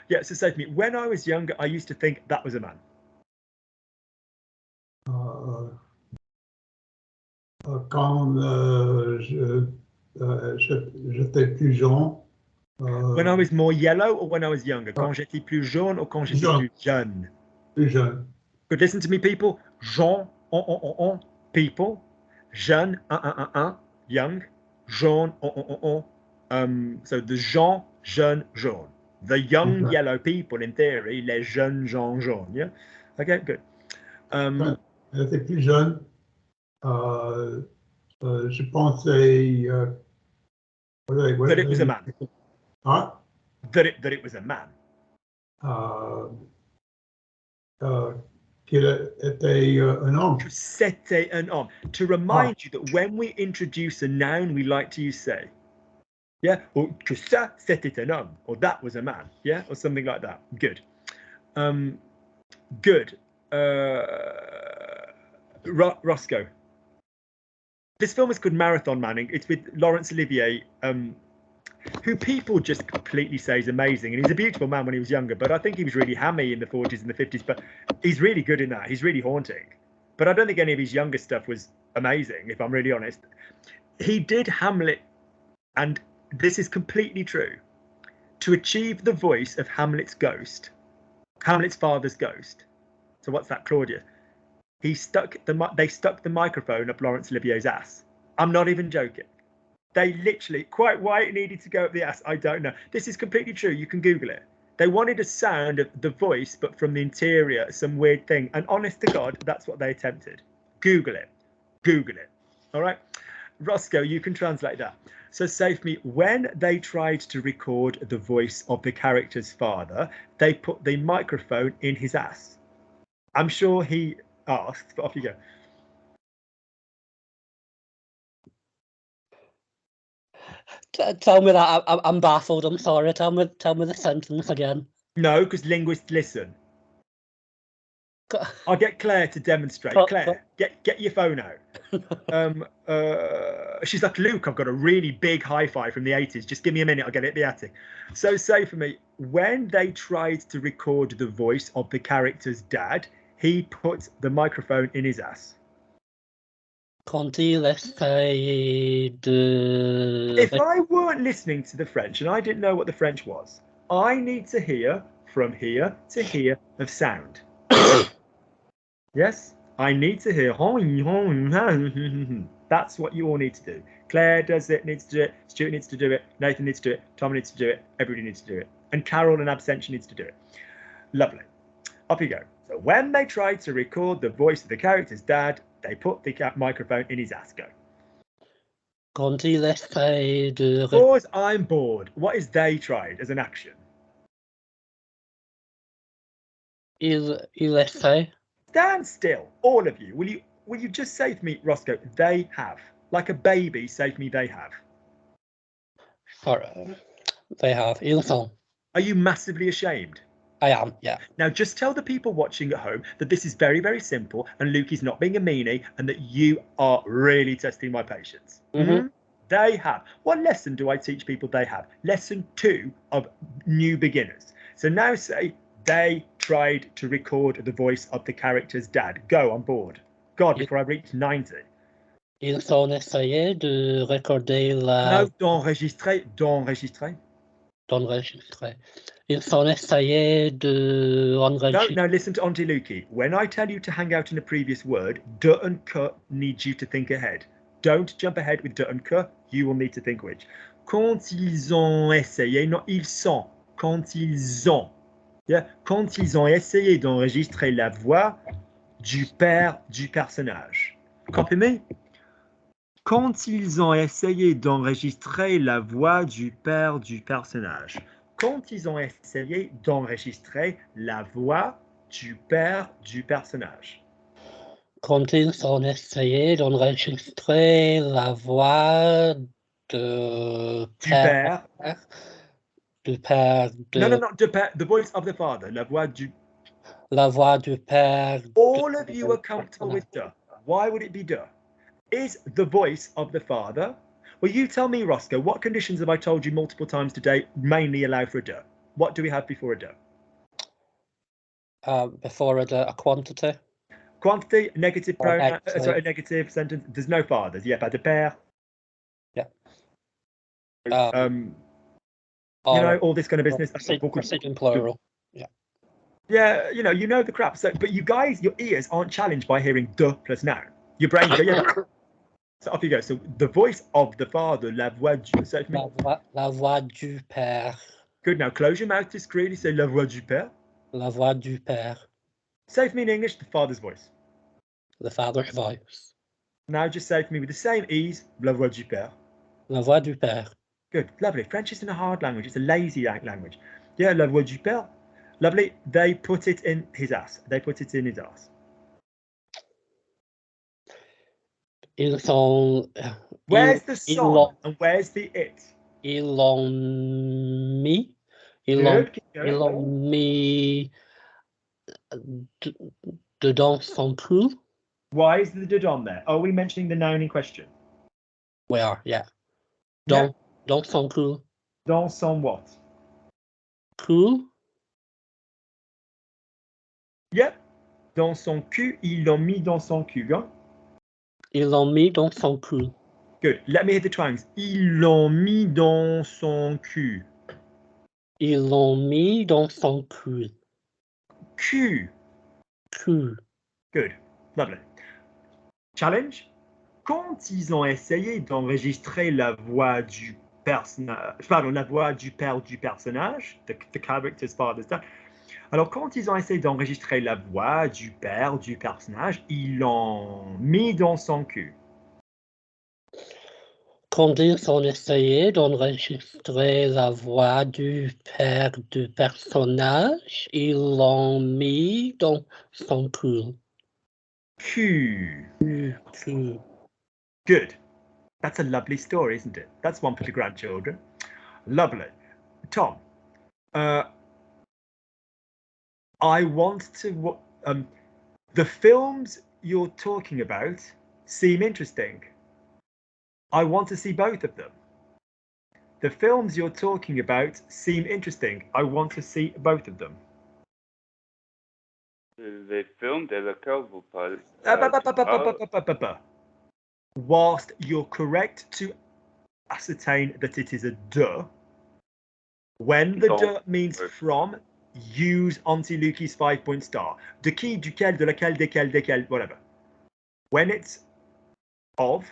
yeah. So say to me, when I was younger, I used to think that was a man. Quand j'étais plus jeune. When I was more yellow, or when I was younger? Quand j'étais plus jaune, or quand j'étais plus jeune? Plus jeune. Good, listen to me, people. Jean, people. Jeune, young. Jaune, so the Jean, jeune, jaune. The young yellow people, in theory, les jeunes gens jaunes. Yeah. Okay, good. J'étais plus jeune. Je pensais that it was a man. Huh? That it was a man. Qu'il était un homme. Que c'était un homme. To remind you that when we introduce a noun, we like to use say. Yeah, or que ça c'était un homme, or that was a man. Yeah, or something like that. Good. Good. Roscoe. This film is called Marathon Man. It's with Laurence Olivier, who people just completely say is amazing. And he's a beautiful man when he was younger, but I think he was really hammy in the 40s and the 50s. But he's really good in that. He's really haunting. But I don't think any of his younger stuff was amazing, if I'm really honest. He did Hamlet, and this is completely true, to achieve the voice of Hamlet's ghost, Hamlet's father's ghost. So what's that, Claudia? They stuck the microphone up Laurence Olivier's ass. I'm not even joking. They literally, quite why it needed to go up the ass, I don't know. This is completely true. You can Google it. They wanted a sound of the voice, but from the interior, some weird thing. And honest to God, that's what they attempted. Google it. Google it. All right. Roscoe, you can translate that. So say for me, when they tried to record the voice of the character's father, they put the microphone in his ass. I'm sure he asked, but off you go. Tell me that. I'm baffled. I'm sorry. Tell me the sentence again. No, because linguists listen. I'll get Claire to demonstrate. Claire, get your phone out. She's like, Luke, I've got a really big hi-fi from the 80s. Just give me a minute. I'll get it at the attic. So say for me, when they tried to record the voice of the character's dad, he put the microphone in his ass. Quand il essaye de... If I weren't listening to the French and I didn't know what the French was, I need to hear from here to here of sound. Yes, I need to hear. That's what you all need to do. Claire does it, needs to do it. Stuart needs to do it. Nathan needs to do it. Tom needs to do it. Everybody needs to do it. And Carol and Absentia needs to do it. Lovely. Up you go. So when they tried to record the voice of the character's dad, they put the microphone in his ass. Go. Quand il essaye de... Pause, I'm bored. What is they tried as an action? Il essaye. Stand still, all of you. Will you just say to me, Roscoe, they have? Like a baby, say to me, they have. Sorry. They have. Ils ont. Are you massively ashamed? I am, yeah. Now, just tell the people watching at home that this is very, very simple, and Luke is not being a meanie, and that you are really testing my patience. Mm-hmm. They have. What lesson do I teach people they have? Lesson 2 of new beginners. So now say, they tried to record the voice of the character's dad. Go, on board. God, before I reach 90. Ils ont essayé de recorder la... No, d'enregistrer. D'enregistrer. Ils ont essayé de enregistrer... No, listen to Auntie Lukey. When I tell you to hang out in a previous word, de and que needs you to think ahead. Don't jump ahead with de and que. You will need to think which. Quand ils ont essayé, not ils sont. Quand ils ont. Yeah. Quand ils ont essayé d'enregistrer la voix du père du personnage. Copy me? Quand ils ont essayé d'enregistrer la voix du père du personnage. Quand ils ont essayé d'enregistrer la voix du père du personnage. Quand ils ont essayé d'enregistrer la voix du père du père de... No, de père, the voice of the father, la voix du... La voix du père... All of you are comfortable with de. Why would it be de? Is the voice of the father? Well, you tell me, Roscoe, what conditions have I told you multiple times today mainly allow for a de? What do we have before a de? Before a quantity. Quantity, negative pronoun, Actually. sorry, a negative sentence. There's no fathers. Yeah, pas de père. Yeah. You know, all this kind of business. Precision plural. Yeah. Yeah, you know the crap. So, but you guys, your ears aren't challenged by hearing de plus noun. Your brain go, yeah. So off you go. So the voice of the father, la voix du. So La voix du père. Good. Now close your mouth discreetly. Say la voix du père. La voix du père. Say for me in English, the father's voice. The father's voice. Now just say for me with the same ease, la voix du père. La voix du père. Good. Lovely. French isn't a hard language. It's a lazy language. Yeah, la voix du père. Lovely. They put it in his ass. They put it in his ass. Ils sont... Where's the son and where's the it? Ils l'ont mis. Ils l'ont mis dedans son cul. Why is the dedans there? Are we mentioning the noun in question? We are, yeah. Dans son cul. Dans son what? Cul. Yep. Dans son cul. Ils l'ont mis dans son cul. Go. Ils l'ont mis dans son cul. Good. Let me hear the twangs. Ils l'ont mis dans son cul. Ils l'ont mis dans son cul. Cul. Cul. Good. Lovely. Challenge. Quand ils ont essayé d'enregistrer la voix du personnage, pardon, la voix du père du personnage, the character's father's dad. Alors, quand ils ont essayé d'enregistrer la voix du père du personnage, ils l'ont mis dans son cul. Quand ils ont essayé d'enregistrer la voix du père du personnage, ils l'ont mis dans son cul. Cul. Cul. Good. That's a lovely story, isn't it? That's one for the grandchildren. Lovely. Tom, I want to... the films you're talking about seem interesting. I want to see both of them. The films you're talking about seem interesting. I want to see both of them. Les films de laquelle vous parlez. Whilst you're correct to ascertain that it is a de, when the de means from, use Auntie Lukey's 5-point star. De qui, duquel, de laquelle, desquels, whatever. When it's of,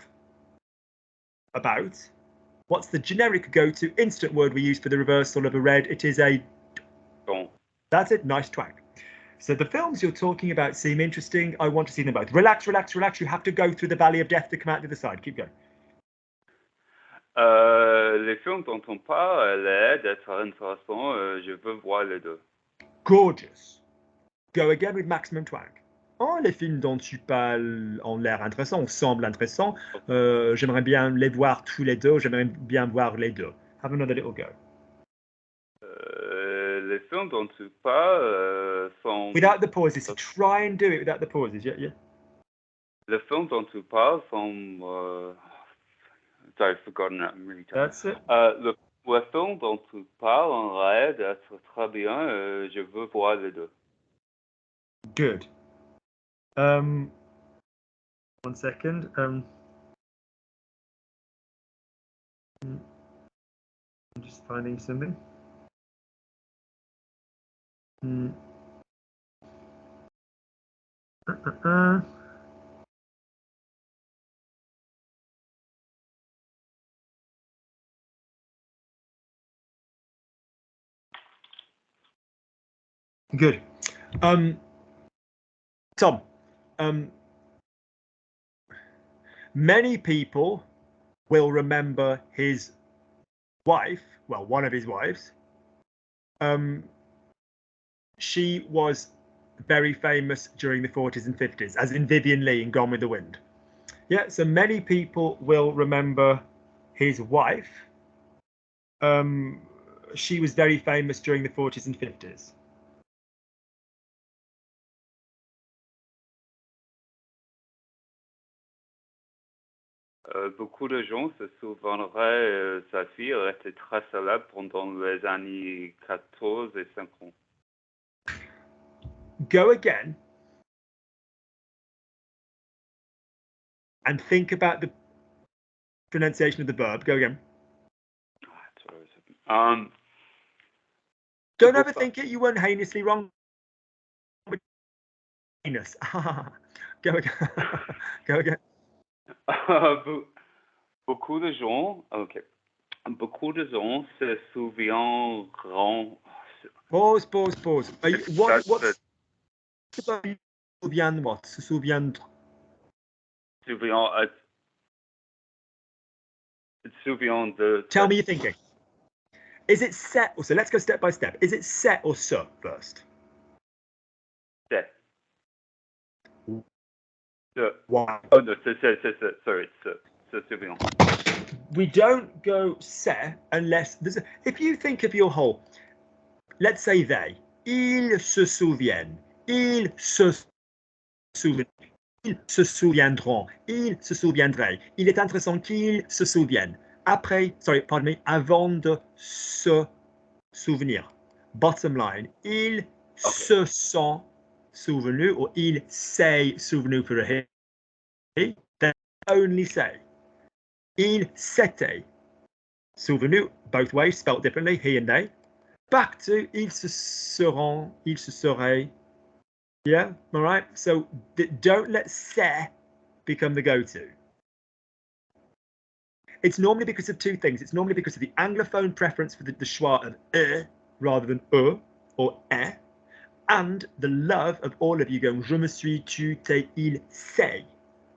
about, what's the generic go-to instant word we use for the reversal of a red? It is a... Bon. That's it. Nice twang. So the films you're talking about seem interesting. I want to see them both. Relax, relax, relax. You have to go through the valley of death to come out the other side. Keep going. Les films dont on parle d'être intéressant, je veux voir les deux. Gorgeous. Go again with maximum twang. Oh, les films dont tu parles ont l'air intéressants, semblent intéressants. J'aimerais bien les voir tous les deux. J'aimerais bien voir les deux. Have another little go. Les films dont tu parles sont... Without the pauses. So try and do it without the pauses. Yeah, yeah. Les films dont tu parles sont... I've forgotten that. I'm really tired. That's it. Le film dont tu parles en l'air d'être très bien. Je veux voir les deux. Good. 1 second. I'm just finding something. Good. Tom, many people will remember his wife, well, one of his wives. She was very famous during the 40s and 50s, as in Vivian Leigh in Gone with the Wind. Yeah, so many people will remember his wife. she was very famous during the 40s and 50s. Beaucoup de gens se souviendraient, sa fille elle était très célèbre pendant les années 14 et 50. Go again and think about the pronunciation of the verb. Go again. Don't overthink it. You weren't heinously wrong. Heinous. Go again. Go again. Beaucoup de gens, ok. Beaucoup de gens se souviendront. Pause. What's the souviens what? Se souviendre. Souviens de. Tell me you're thinking. Is it set or so? Let's go step by step. Is it set or se first? Set. Why? Oh no, sorry, se souvient. We don't go se unless there's a, if you think of your whole, let's say they, ils se souviennent, ils se souviennent, ils se souviendront, ils se souviendraient. Il est intéressant qu'ils se souviennent. Après, sorry, pardon me, avant de se souvenir. Bottom line, ils se sont souvenus or il s'est souvenu pour he. They only say. Il s'était souvenu, both ways, spelled differently, he and they. Back to ils se seront, ils se seraient. Yeah, all right. So don't let se become the go-to. It's normally because of two things. It's normally because of the Anglophone preference for the schwa of rather than or and the love of all of you going je me suis, tu, t'es, il, c'est.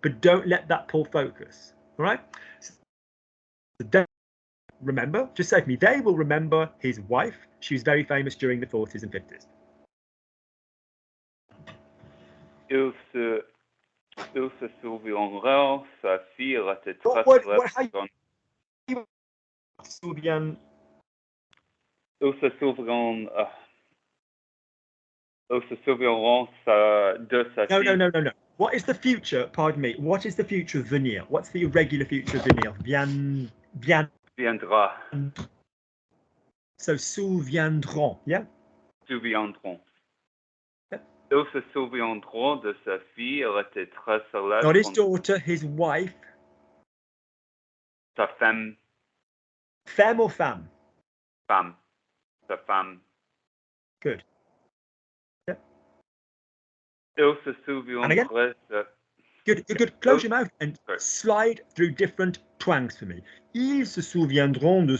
But don't let that pull focus. All right. So don't remember. Just say to me, they will remember his wife. She was very famous during the 40s and 50s. Ils se souviendront, sa fille était très célèbre. Ils se souviendront de sa fille. No. What is the future? Pardon me. What is the future of venir? What's the irregular future of venir? Viendra. So souviendront. Yeah. Souviendront. Yep. Ils se souviendront de sa fille. Elle était très célèbre. Not his daughter, his wife. Sa femme. Femme or femme? Femme. Sa femme. Good. Yep. Ils se souviendront. Good. Close your mouth and slide through different twangs for me. Ils se souviendront de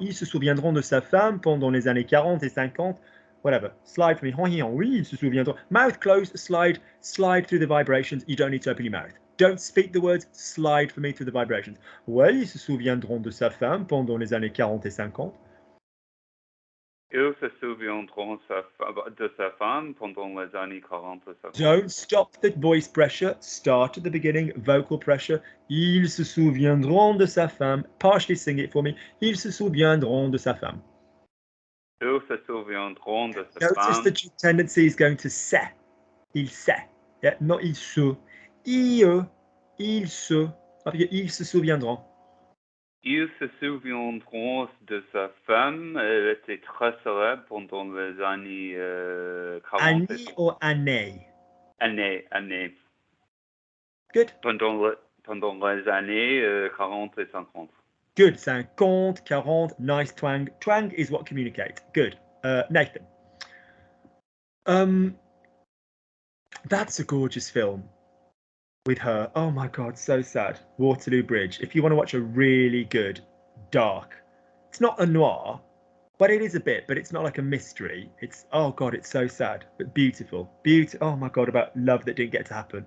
ils se souviendront de sa femme pendant les années 40 et 50. Whatever. Slide for me. Oui, ils se souviendront. Mouth closed, slide through the vibrations. You don't need to open your mouth. Don't speak the words, slide for me through the vibrations. Oui, ils se souviendront de sa femme pendant les années 40 et 50. Ils se souviendront de sa femme pendant les années 40 et 50. Don't stop the voice pressure. Start at the beginning, vocal pressure. Ils se souviendront de sa femme. Partially sing it for me. Ils se souviendront de sa femme. Ils se souviendront de sa femme. Notice the tendency is going to se. Il se. Yeah, not il se. Ils se souviendront. Ils se souviendront de sa femme. Elle était très célèbre pendant les années 40. Année ou année? Année. Good. Pendant les années 40 et 50. Good. 50, 40, nice twang. Twang is what communicates. Good. Nathan. That's a gorgeous film. With her, oh my god, so sad. Waterloo Bridge. If you want to watch a really good, dark, it's not a noir, but it is a bit, but it's not like a mystery. It's, oh god, it's so sad, but beautiful. Oh my god, about love that didn't get to happen.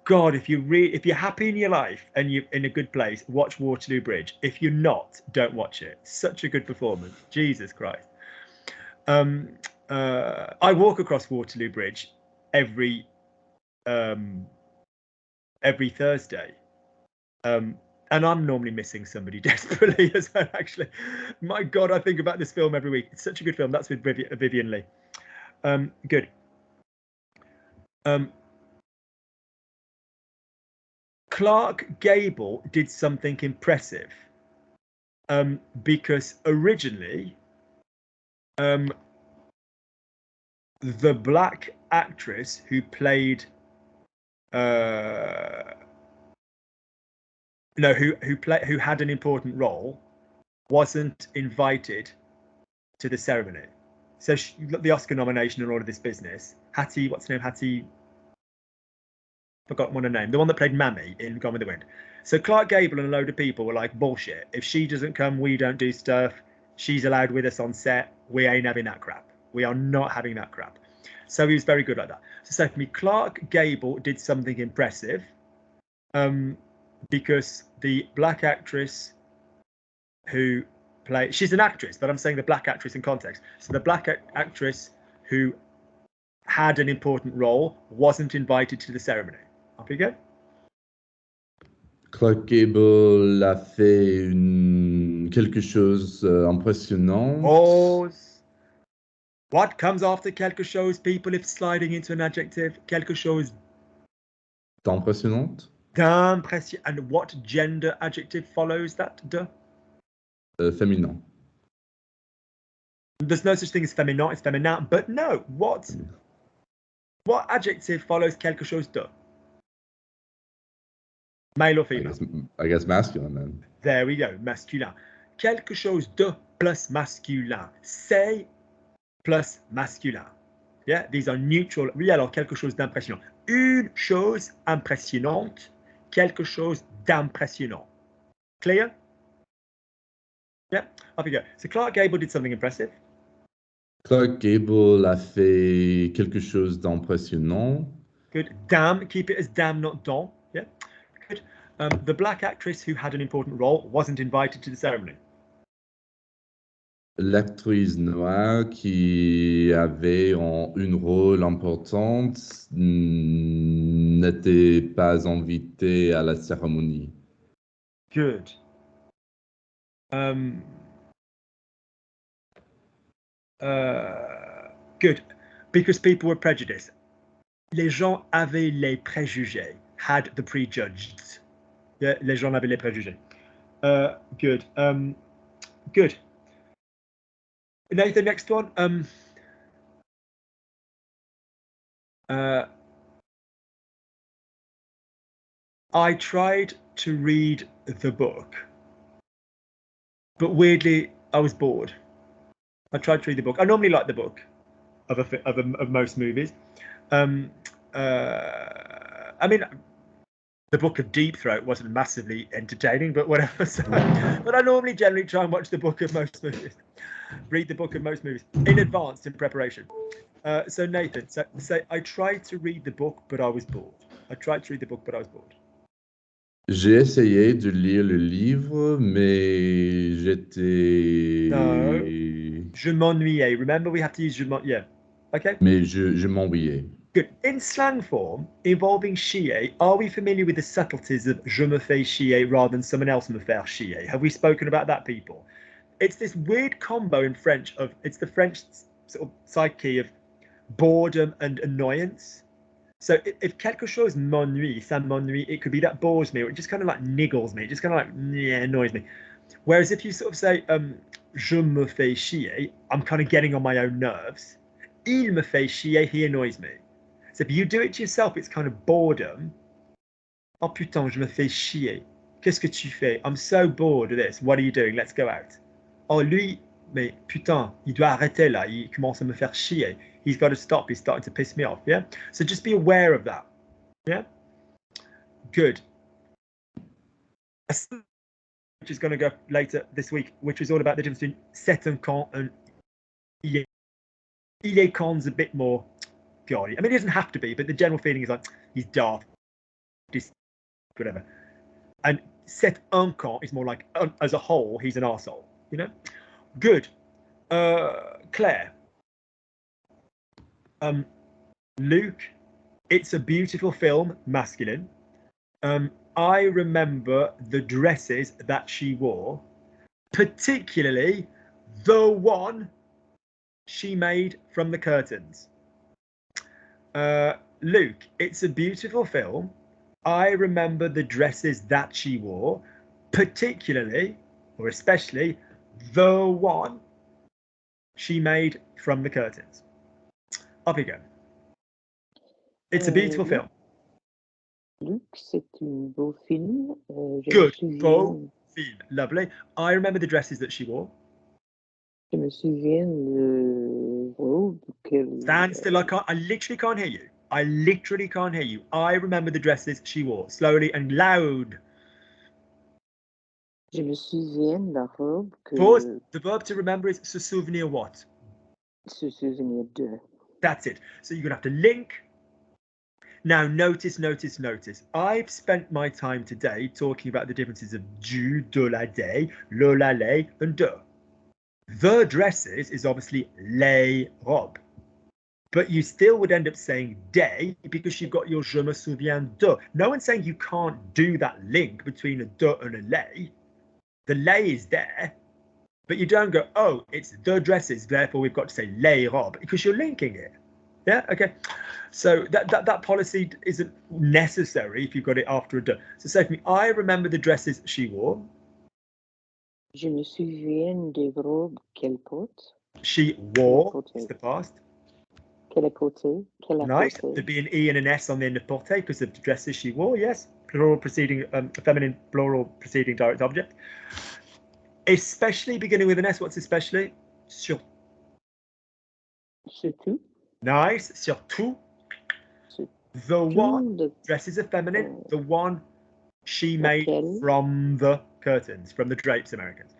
God, if you're happy in your life and you're in a good place, watch Waterloo Bridge. If you're not, don't watch it. Such a good performance. Jesus Christ. I walk across Waterloo Bridge every Thursday. And I'm normally missing somebody desperately as well, actually. My God, I think about this film every week. It's such a good film. That's with Vivian Lee. Good. Clark Gable did something impressive because originally the black actress who played who had an important role wasn't invited to the ceremony. So the Oscar nomination and all of this business. Hattie, what's her name? Hattie, forgot her name. The one that played Mammy in Gone with the Wind. So Clark Gable and a load of people were like, bullshit. If she doesn't come, we don't do stuff. She's allowed with us on set. We ain't having that crap. We are not having that crap. So he was very good like that. So for me, Clark Gable did something impressive because the black actress who played, she's an actress, but I'm saying the black actress in context. So the black actress who had an important role wasn't invited to the ceremony. Off you go. Clark Gable a fait quelque chose impressionnant. Pause. What comes after quelque chose, people, if sliding into an adjective? Quelque chose D'impressionnante. d'impression. And what gender adjective follows that? De? Féminin. There's no such thing as féminin, it's féminin. But no, what adjective follows quelque chose de? Male or female? I guess masculine then. There we go, masculin. Quelque chose de plus masculin. C'est plus masculin. Yeah, these are neutral. Oui, alors quelque chose d'impressionnant. Une chose impressionnante. Quelque chose d'impressionnant. Clear? Yeah, off you go. So Clark Gable did something impressive. Clark Gable a fait quelque chose d'impressionnant. Good. Damn, keep it as damn, not don. Yeah, good. The black actress who had an important role wasn't invited to the ceremony. L'actrice noire qui avait une rôle importante n'était pas invitée à la cérémonie. Good. Good. Because people were prejudiced. Les gens avaient les préjugés. Had the prejudged. Yeah, les gens avaient les préjugés. Good. Good. Nathan, next one. I tried to read the book, but weirdly, I was bored. I tried to read the book. I normally like the book of most movies. I mean, the book of Deep Throat wasn't massively entertaining, but whatever. So, but I normally generally try and watch the book of most movies, read the book of most movies in advance in preparation. So Nathan, say I tried to read the book, but I was bored. I tried to read the book, but I was bored. J'ai essayé de lire le livre, mais j'étais... No. Je m'ennuyais. Remember, we have to use je m'ennuyais. Yeah. Okay. Mais je m'ennuyais. Good. In slang form, involving chier, are we familiar with the subtleties of je me fais chier rather than someone else me faire chier? Have we spoken about that, people? It's this weird combo in French of, it's the French sort of psyche of boredom and annoyance. So if quelque chose m'ennuie, ça m'ennuie, it could be that bores me, or it just kind of like niggles me, it just kind of like annoys me. Whereas if you sort of say je me fais chier, I'm kind of getting on my own nerves. Il me fait chier, he annoys me. So if you do it to yourself, it's kind of boredom. Oh putain, je me fais chier. Qu'est-ce que tu fais? I'm so bored of this. What are you doing? Let's go out. Oh lui, mais putain, il doit arrêter là. Il commence à me faire chier. He's got to stop. He's starting to piss me off. Yeah. So just be aware of that. Yeah. Good. Which is going to go later this week, which is all about the difference between c'est un con and il est con's a bit more. God, I mean, it doesn't have to be, but the general feeling is like he's daft, whatever. And c'est un con is more like as a whole, he's an arsehole. You know. Good. Claire. Luke, it's a beautiful film, masculine. I remember the dresses that she wore, particularly the one she made from the curtains. Luke, it's a beautiful film. I remember the dresses that she wore, particularly or especially the one she made from the curtains. Off you go. It's a beautiful film. Luc, c'est un beau film. Je Good, me beau souviens, film. Lovely. I remember the dresses that she wore. je me souviens de robe qu'elle. Stand still. I literally can't hear you. I literally can't hear you. I remember the dresses she wore. Slowly and loud. Je me souviens de la robe que. Pause. The verb to remember is se souvenir what? Se souvenir de. That's it. So you're going to have to link. Now, notice. I've spent my time today talking about the differences of du, de la, des, le, la, les, and de. The dresses is obviously les robes. But you still would end up saying des because you've got your je me souviens de. No one's saying you can't do that link between a de and a les. The les is there, but you don't go, oh, it's the dresses, therefore we've got to say les robes because you're linking it. Yeah, okay. So that policy isn't necessary if you've got it after a de. So say for me, I remember the dresses she wore. Je me souviens des robes qu'elle porte. She wore, it's the past. Qu'elle a porté. Qu'elle a Nice. porté. There'd be an E and an S on the end of porte because of the dresses she wore, yes. Plural preceding, feminine plural preceding direct object. Especially beginning with an S, what's especially? Sur. Surtout. Nice. Surtout. The one, dresses are feminine, the one she made from the curtains, from the drapes, Americans.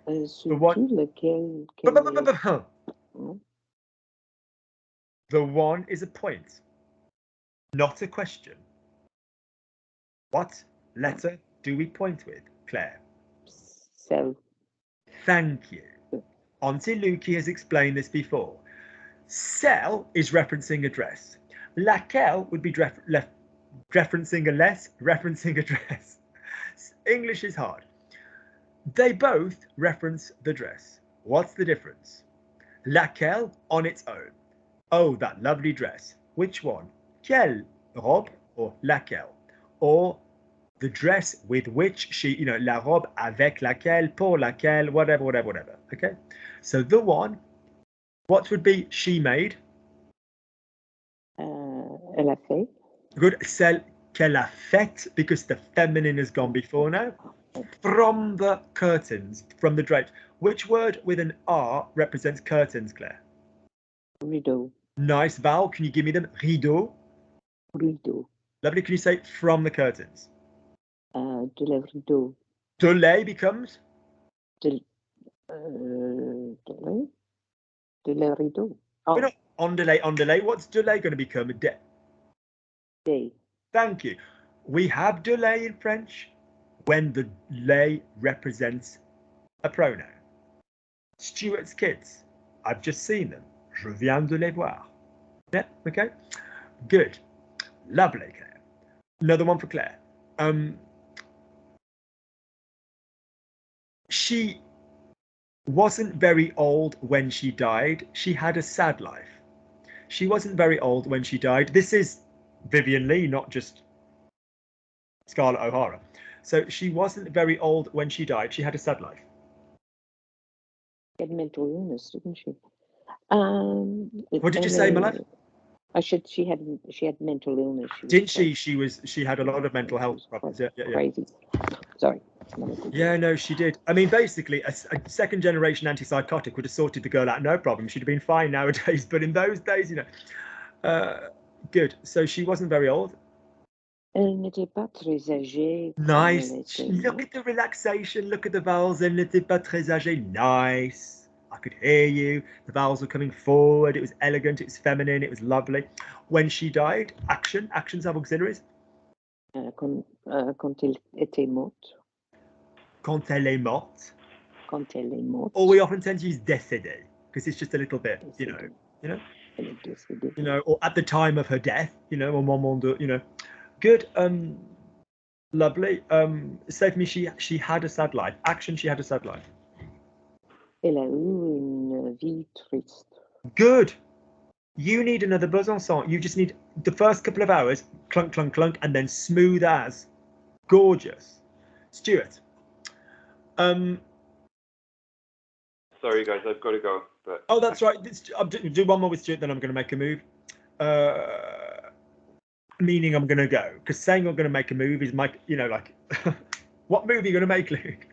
The one, the one is a point, not a question. What letter do we point with, Claire? Cell. Thank you. Auntie Lukey has explained this before. Cell is referencing a dress. Laquelle would be referencing a less, referencing a dress. English is hard. They both reference the dress. What's the difference? Laquelle on its own. Oh, that lovely dress. Which one? Quelle robe or laquelle? Or the dress with which she, you know, la robe avec laquelle, pour laquelle, whatever. Okay? So the one, what would be she made? Elle a fait. Good. Celle qu'elle a faite, because the feminine has gone before now. From the curtains, from the drapes. Which word with an R represents curtains, Claire? Rideau. Nice. Val, can you give me them? Rideau. Rideau. Lovely. Can you say from the curtains? De la rideau. De lait becomes? De la rideau. Oh. On delay. What's delay going to become? Day. Thank you. We have delay in French when the lay represents a pronoun. Stuart's kids. I've just seen them. Je viens de les voir. Yeah, okay. Good. Lovely, Claire. Another one for Claire. She wasn't very old when she died. She had a sad life. She wasn't very old when she died. This is Vivian Lee, not just Scarlett O'Hara. So she wasn't very old when she died. She had a sad life. She had mental illness, didn't she? What did you say, my love? I said she had mental illness. Didn't she? She had a lot of mental health problems. Yeah. Crazy. Sorry. Yeah, no, she did. I mean, basically, a second generation antipsychotic would have sorted the girl out, no problem. She'd have been fine nowadays. But in those days, you know, good. So she wasn't very old. Elle n'était pas très âgée. Nice. Look at the relaxation. Look at the vowels. Elle n'était pas très âgée. Nice. I could hear you. The vowels were coming forward. It was elegant. It was feminine. It was lovely. When she died, actions have auxiliaries. Quand elle était morte. Quand elle est morte. Quand elle est morte. Or we often tend to use décédée because it's just a little bit, you know, or at the time of her death, you know, au moment de, you know. Good. Lovely. Say for me, she had a sad life. Action, she had a sad life. Elle a eu une vie triste. Good. You need another Besançon. You just need the first couple of hours, clunk, clunk, clunk, and then smooth as. Gorgeous. Stuart. Sorry, guys, I've got to go. But Oh, that's right. I'll do one more with Stuart, then I'm going to make a move. Meaning I'm going to go. Because saying I'm going to make a move is my, you know, like, what move are you going to make, Luke?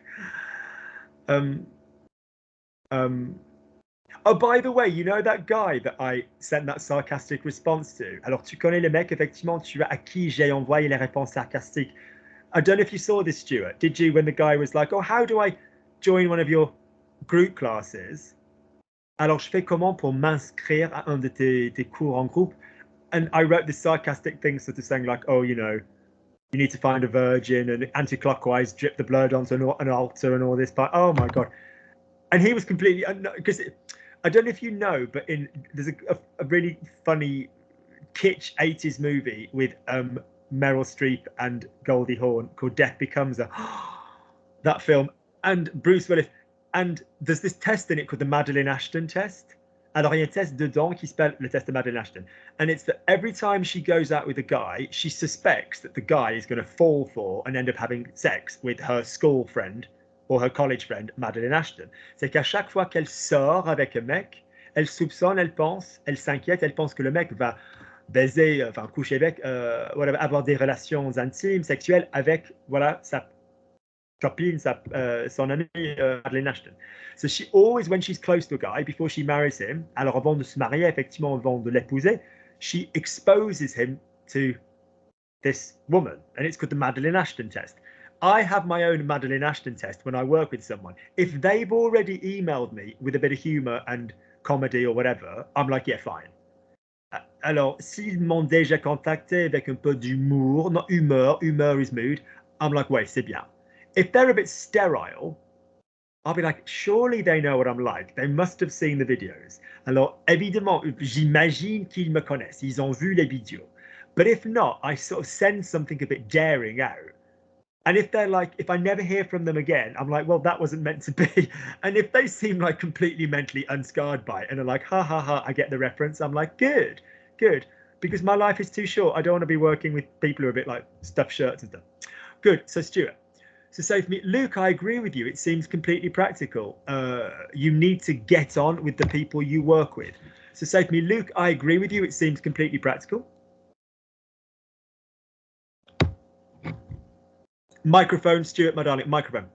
Oh, by the way, you know that guy that I sent that sarcastic response to? Alors, tu connais le mec, effectivement, à qui j'ai envoyé les réponses sarcastiques. I don't know if you saw this, Stuart. Did you, when the guy was like, oh, how do I join one of your group classes? Alors, je fais comment pour m'inscrire à un de tes cours en groupe? And I wrote this sarcastic thing sort of saying like, oh, you know, you need to find a virgin and anti-clockwise drip the blood onto an altar and all this. But oh my God. And he was completely, because I don't know if you know, but there's a really funny kitsch 80s movie with Meryl Streep and Goldie Hawn called Death Becomes Her. That film, and Bruce Willis. And there's this test in it called the Madeleine Ashton test. Alors, il y a un test dedans qui s'appelle le test de Madeleine Ashton. And it's that every time she goes out with a guy, she suspects that the guy is going to fall for and end up having sex with her school friend or her college friend, Madeleine Ashton. C'est qu'à chaque fois qu'elle sort avec un mec, elle soupçonne, elle pense, elle s'inquiète, elle pense que le mec va baiser, enfin coucher avec, whatever, avoir des relations intimes, sexuelles avec, voilà, sa copine, son amie, Madeleine Ashton. So she always, when she's close to a guy, before she marries him, alors avant de se marier, effectivement, avant de l'épouser, she exposes him to this woman, and it's called the Madeleine Ashton test. I have my own Madeleine Ashton test when I work with someone. If they've already emailed me with a bit of humor and comedy or whatever, I'm like, yeah, fine. Alors, s'ils m'ont déjà contacté avec un peu d'humour, not humor is mood, I'm like, ouais, c'est bien. If they're a bit sterile, I'll be like, surely they know what I'm like. They must have seen the videos. Alors, évidemment, j'imagine qu'ils me connaissent. Ils ont vu les vidéos. But if not, I sort of send something a bit daring out. And if they're like, if I never hear from them again, I'm like, well, that wasn't meant to be. And if they seem like completely mentally unscarred by it and are like, ha, ha, ha, I get the reference, I'm like, good, good. Because my life is too short. I don't want to be working with people who are a bit like stuffed shirts and stuff. Good. So, Stuart. So say for me, Luke, I agree with you. It seems completely practical. You need to get on with the people you work with. So say for me, Luke, I agree with you. It seems completely practical. Microphone, Stuart, my darling, microphone.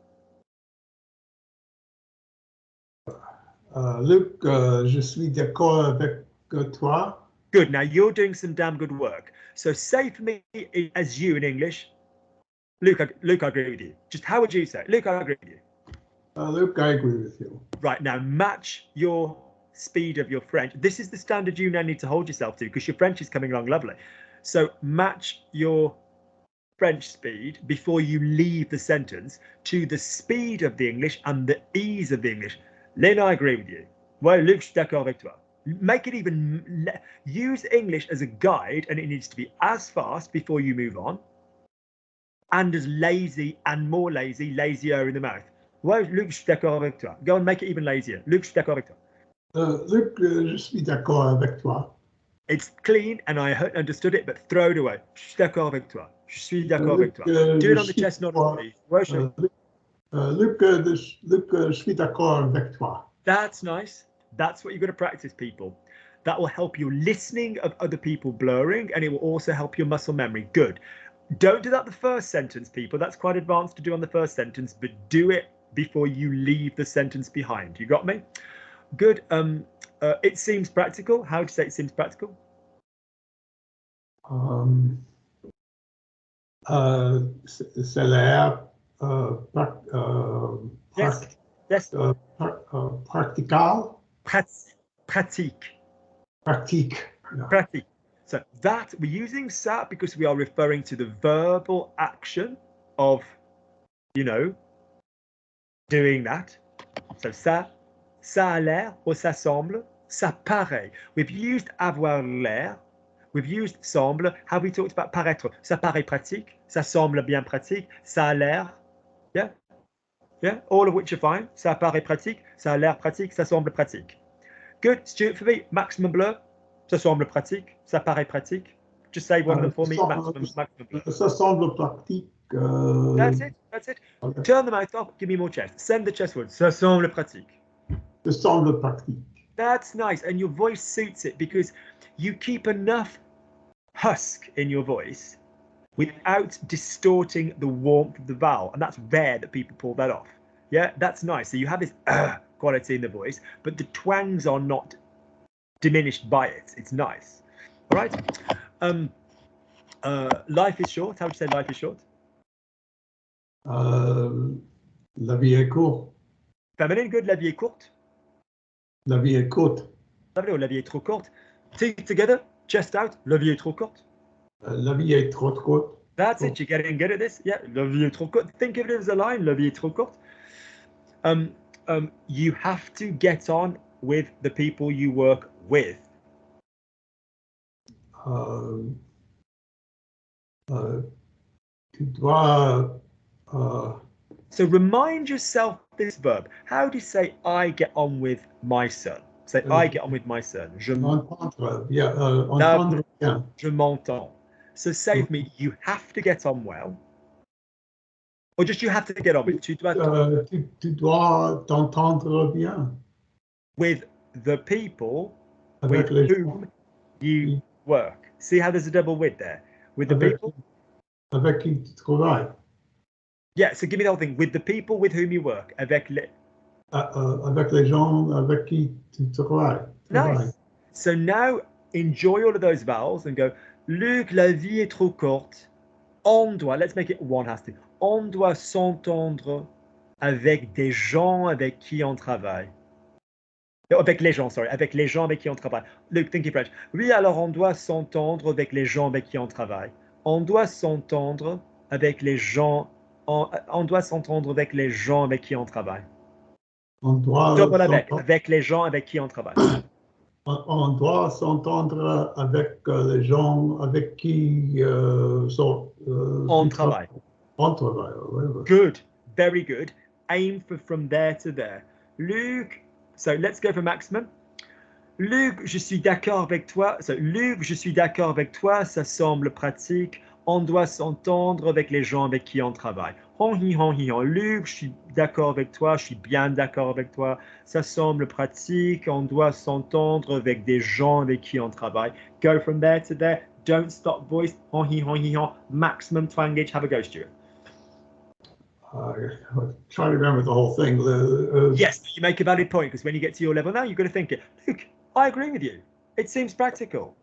Luc, je suis d'accord avec toi. Good. Now you're doing some damn good work. So say for me, as you in English, Luke, I agree with you. Just how would you say it? Luke, I agree with you. Luke, I agree with you. Right, now match your speed of your French. This is the standard you now need to hold yourself to because your French is coming along lovely. So match your French speed before you leave the sentence to the speed of the English and the ease of the English. Lena, I agree with you. Ouais, Luc, je suis d'accord avec toi. Make it even, use English as a guide, and it needs to be as fast before you move on, and as lazy and more lazy, lazier in the mouth. Ouais, Luc, je suis d'accord avec toi. Go and make it even lazier. Luc, je suis d'accord avec toi. Luc, je suis d'accord avec toi. It's clean, and I understood it, but throw it away. Je suis d'accord avec toi. Je suis d'accord avec toi. Do it on the chest, not on the knees. Ouais, Luc, je suis d'accord avec toi. That's nice. That's what you've got to practice, people. That will help your listening of other people blurring, and it will also help your muscle memory. Good. Don't do that the first sentence, people. That's quite advanced to do on the first sentence, but do it before you leave the sentence behind. You got me? Good. It seems practical. How would you say it seems practical? C'est l'air Yes. Practical. Pratique. Pratique. Yeah. Pratique. So that we're using ça because we are referring to the verbal action of, you know, doing that. So ça a l'air or ça semble, ça paraît. We've used avoir l'air We've used semble. Have we talked about paraître? Ça paraît pratique. Ça semble bien pratique. Ça a l'air. Yeah? Yeah? All of which are fine. Ça paraît pratique. Ça a l'air pratique. Ça semble pratique. Good. Stuart, for me, maximum bleu. Ça semble pratique. Ça paraît pratique. Just say one of them for me. Maximum bleu. Ça semble pratique. That's it. That's it. Okay. Turn the mouth off. Give me more chest. Send the chest word. Ça semble pratique. Ça semble pratique. That's nice. And your voice suits it because you keep enough husk in your voice without distorting the warmth of the vowel. And that's rare that people pull that off. Yeah, that's nice. So you have this quality in the voice, but the twangs are not diminished by it. It's nice. All right. Life is short. How would you say life is short? La vie est courte. Feminine, good. La vie est courte. La vie est courte. Lovely, or la vie est trop courte. Two together, chest out. La vie est trop courte. La vie est trop courte. That's it. You're getting good at this. Yeah. La vie est trop courte. Think of it as a line. La vie est trop courte. You have to get on with the people you work with. Tu dois. So remind yourself this verb. How do you say I get on with my son? Say I get on with my son. Je m'entends bien. Entendre bien. Je m'entends. So say with me, you have to get on well. Or just you have to get on with. Tu dois t'entendre bien. With the people avec with whom you work. See how there's a double with there? With the people? Avec qui tu travailles. Yeah, so give me the whole thing. With the people with whom you work. Avec les gens avec qui tu travailles. Nice. So now enjoy all of those vowels and go, Luc, la vie est trop courte. On doit, let's make it one has to. On doit s'entendre avec des gens avec qui on travaille. Avec les gens, sorry. Avec les gens avec qui on travaille. Luc, think in French. Oui, alors on doit s'entendre avec les gens avec qui on travaille. On doit s'entendre avec les gens. On doit s'entendre avec les gens avec qui on travaille. On doit avec les gens avec qui on travaille. On doit s'entendre avec les gens avec qui on travaille. On travaille. Good, very good. Aim for from there to there. Luc, so let's go for maximum. Luc, je suis d'accord avec toi. So, Luc, je suis d'accord avec toi. Ça semble pratique. On doit s'entendre avec les gens avec qui on travaille. Luc, je suis d'accord avec toi, je suis bien d'accord avec toi. Ça semble pratique, on doit s'entendre avec des gens avec qui on travaille. Go from there to there, don't stop voice. Maximum twangage, have a go, Stuart. Try to remember the whole thing. Yes, you make a valid point, because when you get to your level now, you've got to think it. Luke, I agree with you. It seems practical.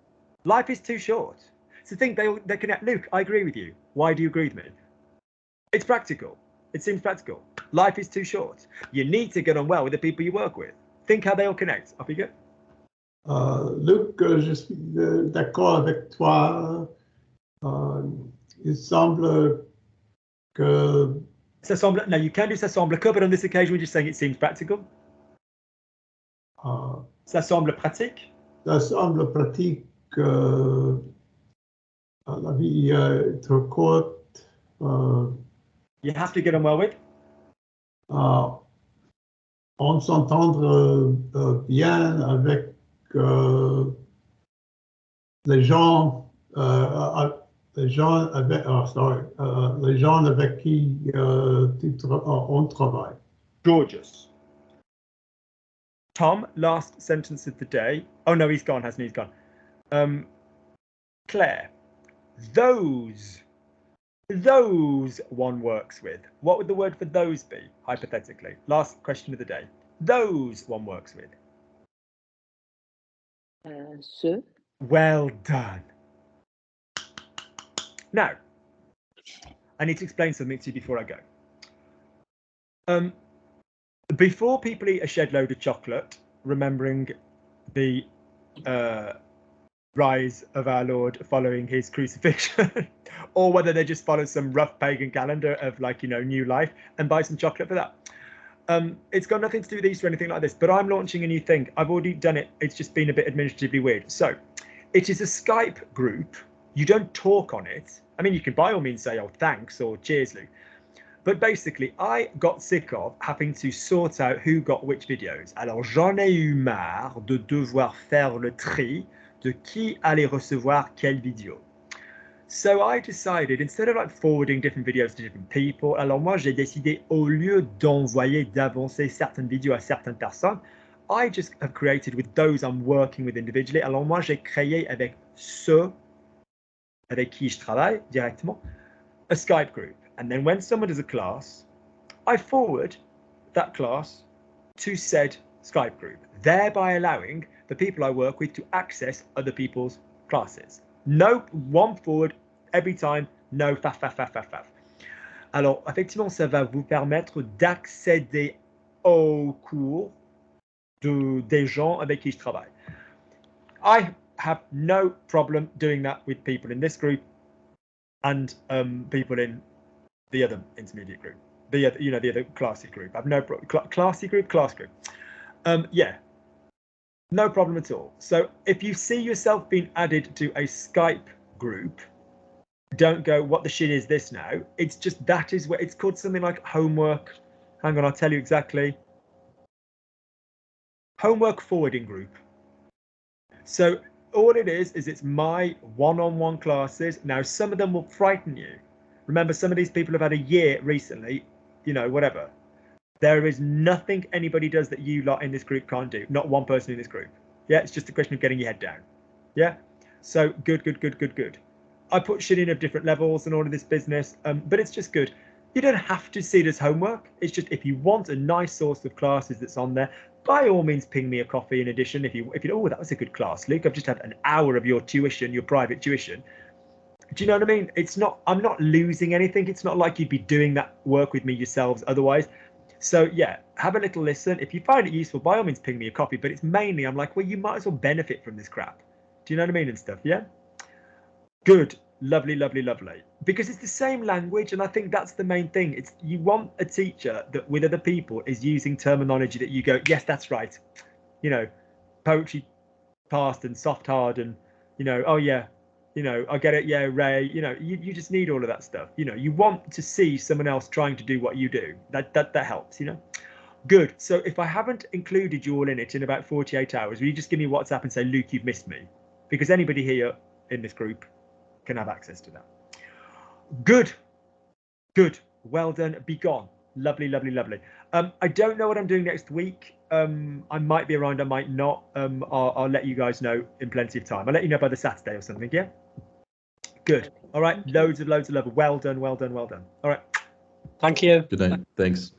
Life is too short. So think they connect. Luke, I agree with you. Why do you agree with me? It's practical. It seems practical. Life is too short. You need to get on well with the people you work with. Think how they all connect. Off you go. Luc, je suis d'accord avec toi. Il semble que... Ça semble... No, you can do ça semble que, but on this occasion we're just saying it seems practical. Ça semble pratique. Ça semble pratique. La vie est trop courte. You have to get on well with. On s'entendre bien avec les gens avec les gens avec qui on travaille. Gorgeous. Tom, last sentence of the day. Oh no, he's gone, hasn't he? He's gone. Claire, those one works with. What would the word for those be, hypothetically? Last question of the day. Those one works with. Ce. Well done. Now, I need to explain something to you before I go. Before people eat a shed load of chocolate, remembering the rise of our Lord following his crucifixion, or whether they just follow some rough pagan calendar of new life and buy some chocolate for that. It's got nothing to do with Easter or anything like this, but I'm launching a new thing. I've already done it. It's just been a bit administratively weird. So It is a Skype group. You don't talk on it. I mean, you can by all means say, oh, thanks or cheers, Luke. But basically, I got sick of having to sort out who got which videos. Alors, j'en ai eu marre de devoir faire le tri de qui allait recevoir quelle vidéo. So I decided, instead of like forwarding different videos to different people, alors moi, j'ai décidé, au lieu d'envoyer, d'avancer certaines vidéos à certaines personnes, I just have created with those I'm working with individually. Alors moi, j'ai créé avec ceux avec qui je travaille directement, a Skype group. And then when someone does a class, I forward that class to said Skype group, thereby allowing the people I work with to access other people's classes. No one forward every time, no faf. Alors, effectivement, ça va vous permettre d'accéder aux cours des gens avec qui je travaille. I have no problem doing that with people in this group and people in the other intermediate group, the other classy group. I have no class group. Yeah, no problem at all. So if you see yourself being added to a Skype group, don't go, what the shit is this now? It's just, that is where it's called something like homework. Hang on, I'll tell you exactly. Homework forwarding group. So all it is it's my one-on-one classes. Now, some of them will frighten you. Remember, some of these people have had a year recently, whatever. There is nothing anybody does that you lot in this group can't do. Not one person in this group. Yeah, it's just a question of getting your head down. Yeah, so good. I put shit in of different levels and all of this business, but it's just good. You don't have to see it as homework. It's just, if you want a nice source of classes that's on there, by all means, ping me a coffee in addition. If you oh, that was a good class, Luke. I've just had an hour of your tuition, your private tuition. Do you know what I mean? It's not, I'm not losing anything. It's not like you'd be doing that work with me yourselves otherwise. So yeah, have a little listen. If you find it useful, by all means, ping me a copy. But it's mainly, I'm like, well, you might as well benefit from this crap. Do you know what I mean and stuff? Yeah. Good. Lovely. Because it's the same language, and I think that's the main thing. It's, you want a teacher that with other people is using terminology that you go, yes, that's right. Poetry past and soft hard and, oh yeah, I get it. Yeah, Ray, you just need all of that stuff. You want to see someone else trying to do what you do. That helps, Good. So if I haven't included you all in it in about 48 hours, will you just give me a WhatsApp and say, Luke, you've missed me? Because anybody here in this group can have access to that. Good. Well done. Be gone. Lovely. I don't know what I'm doing next week. I might be around, I might not. I'll let you guys know in plenty of time. I'll let you know by the Saturday or something. Yeah. Good. All right. Loads of love. Well done. All right. Thank you. Good night. Thanks.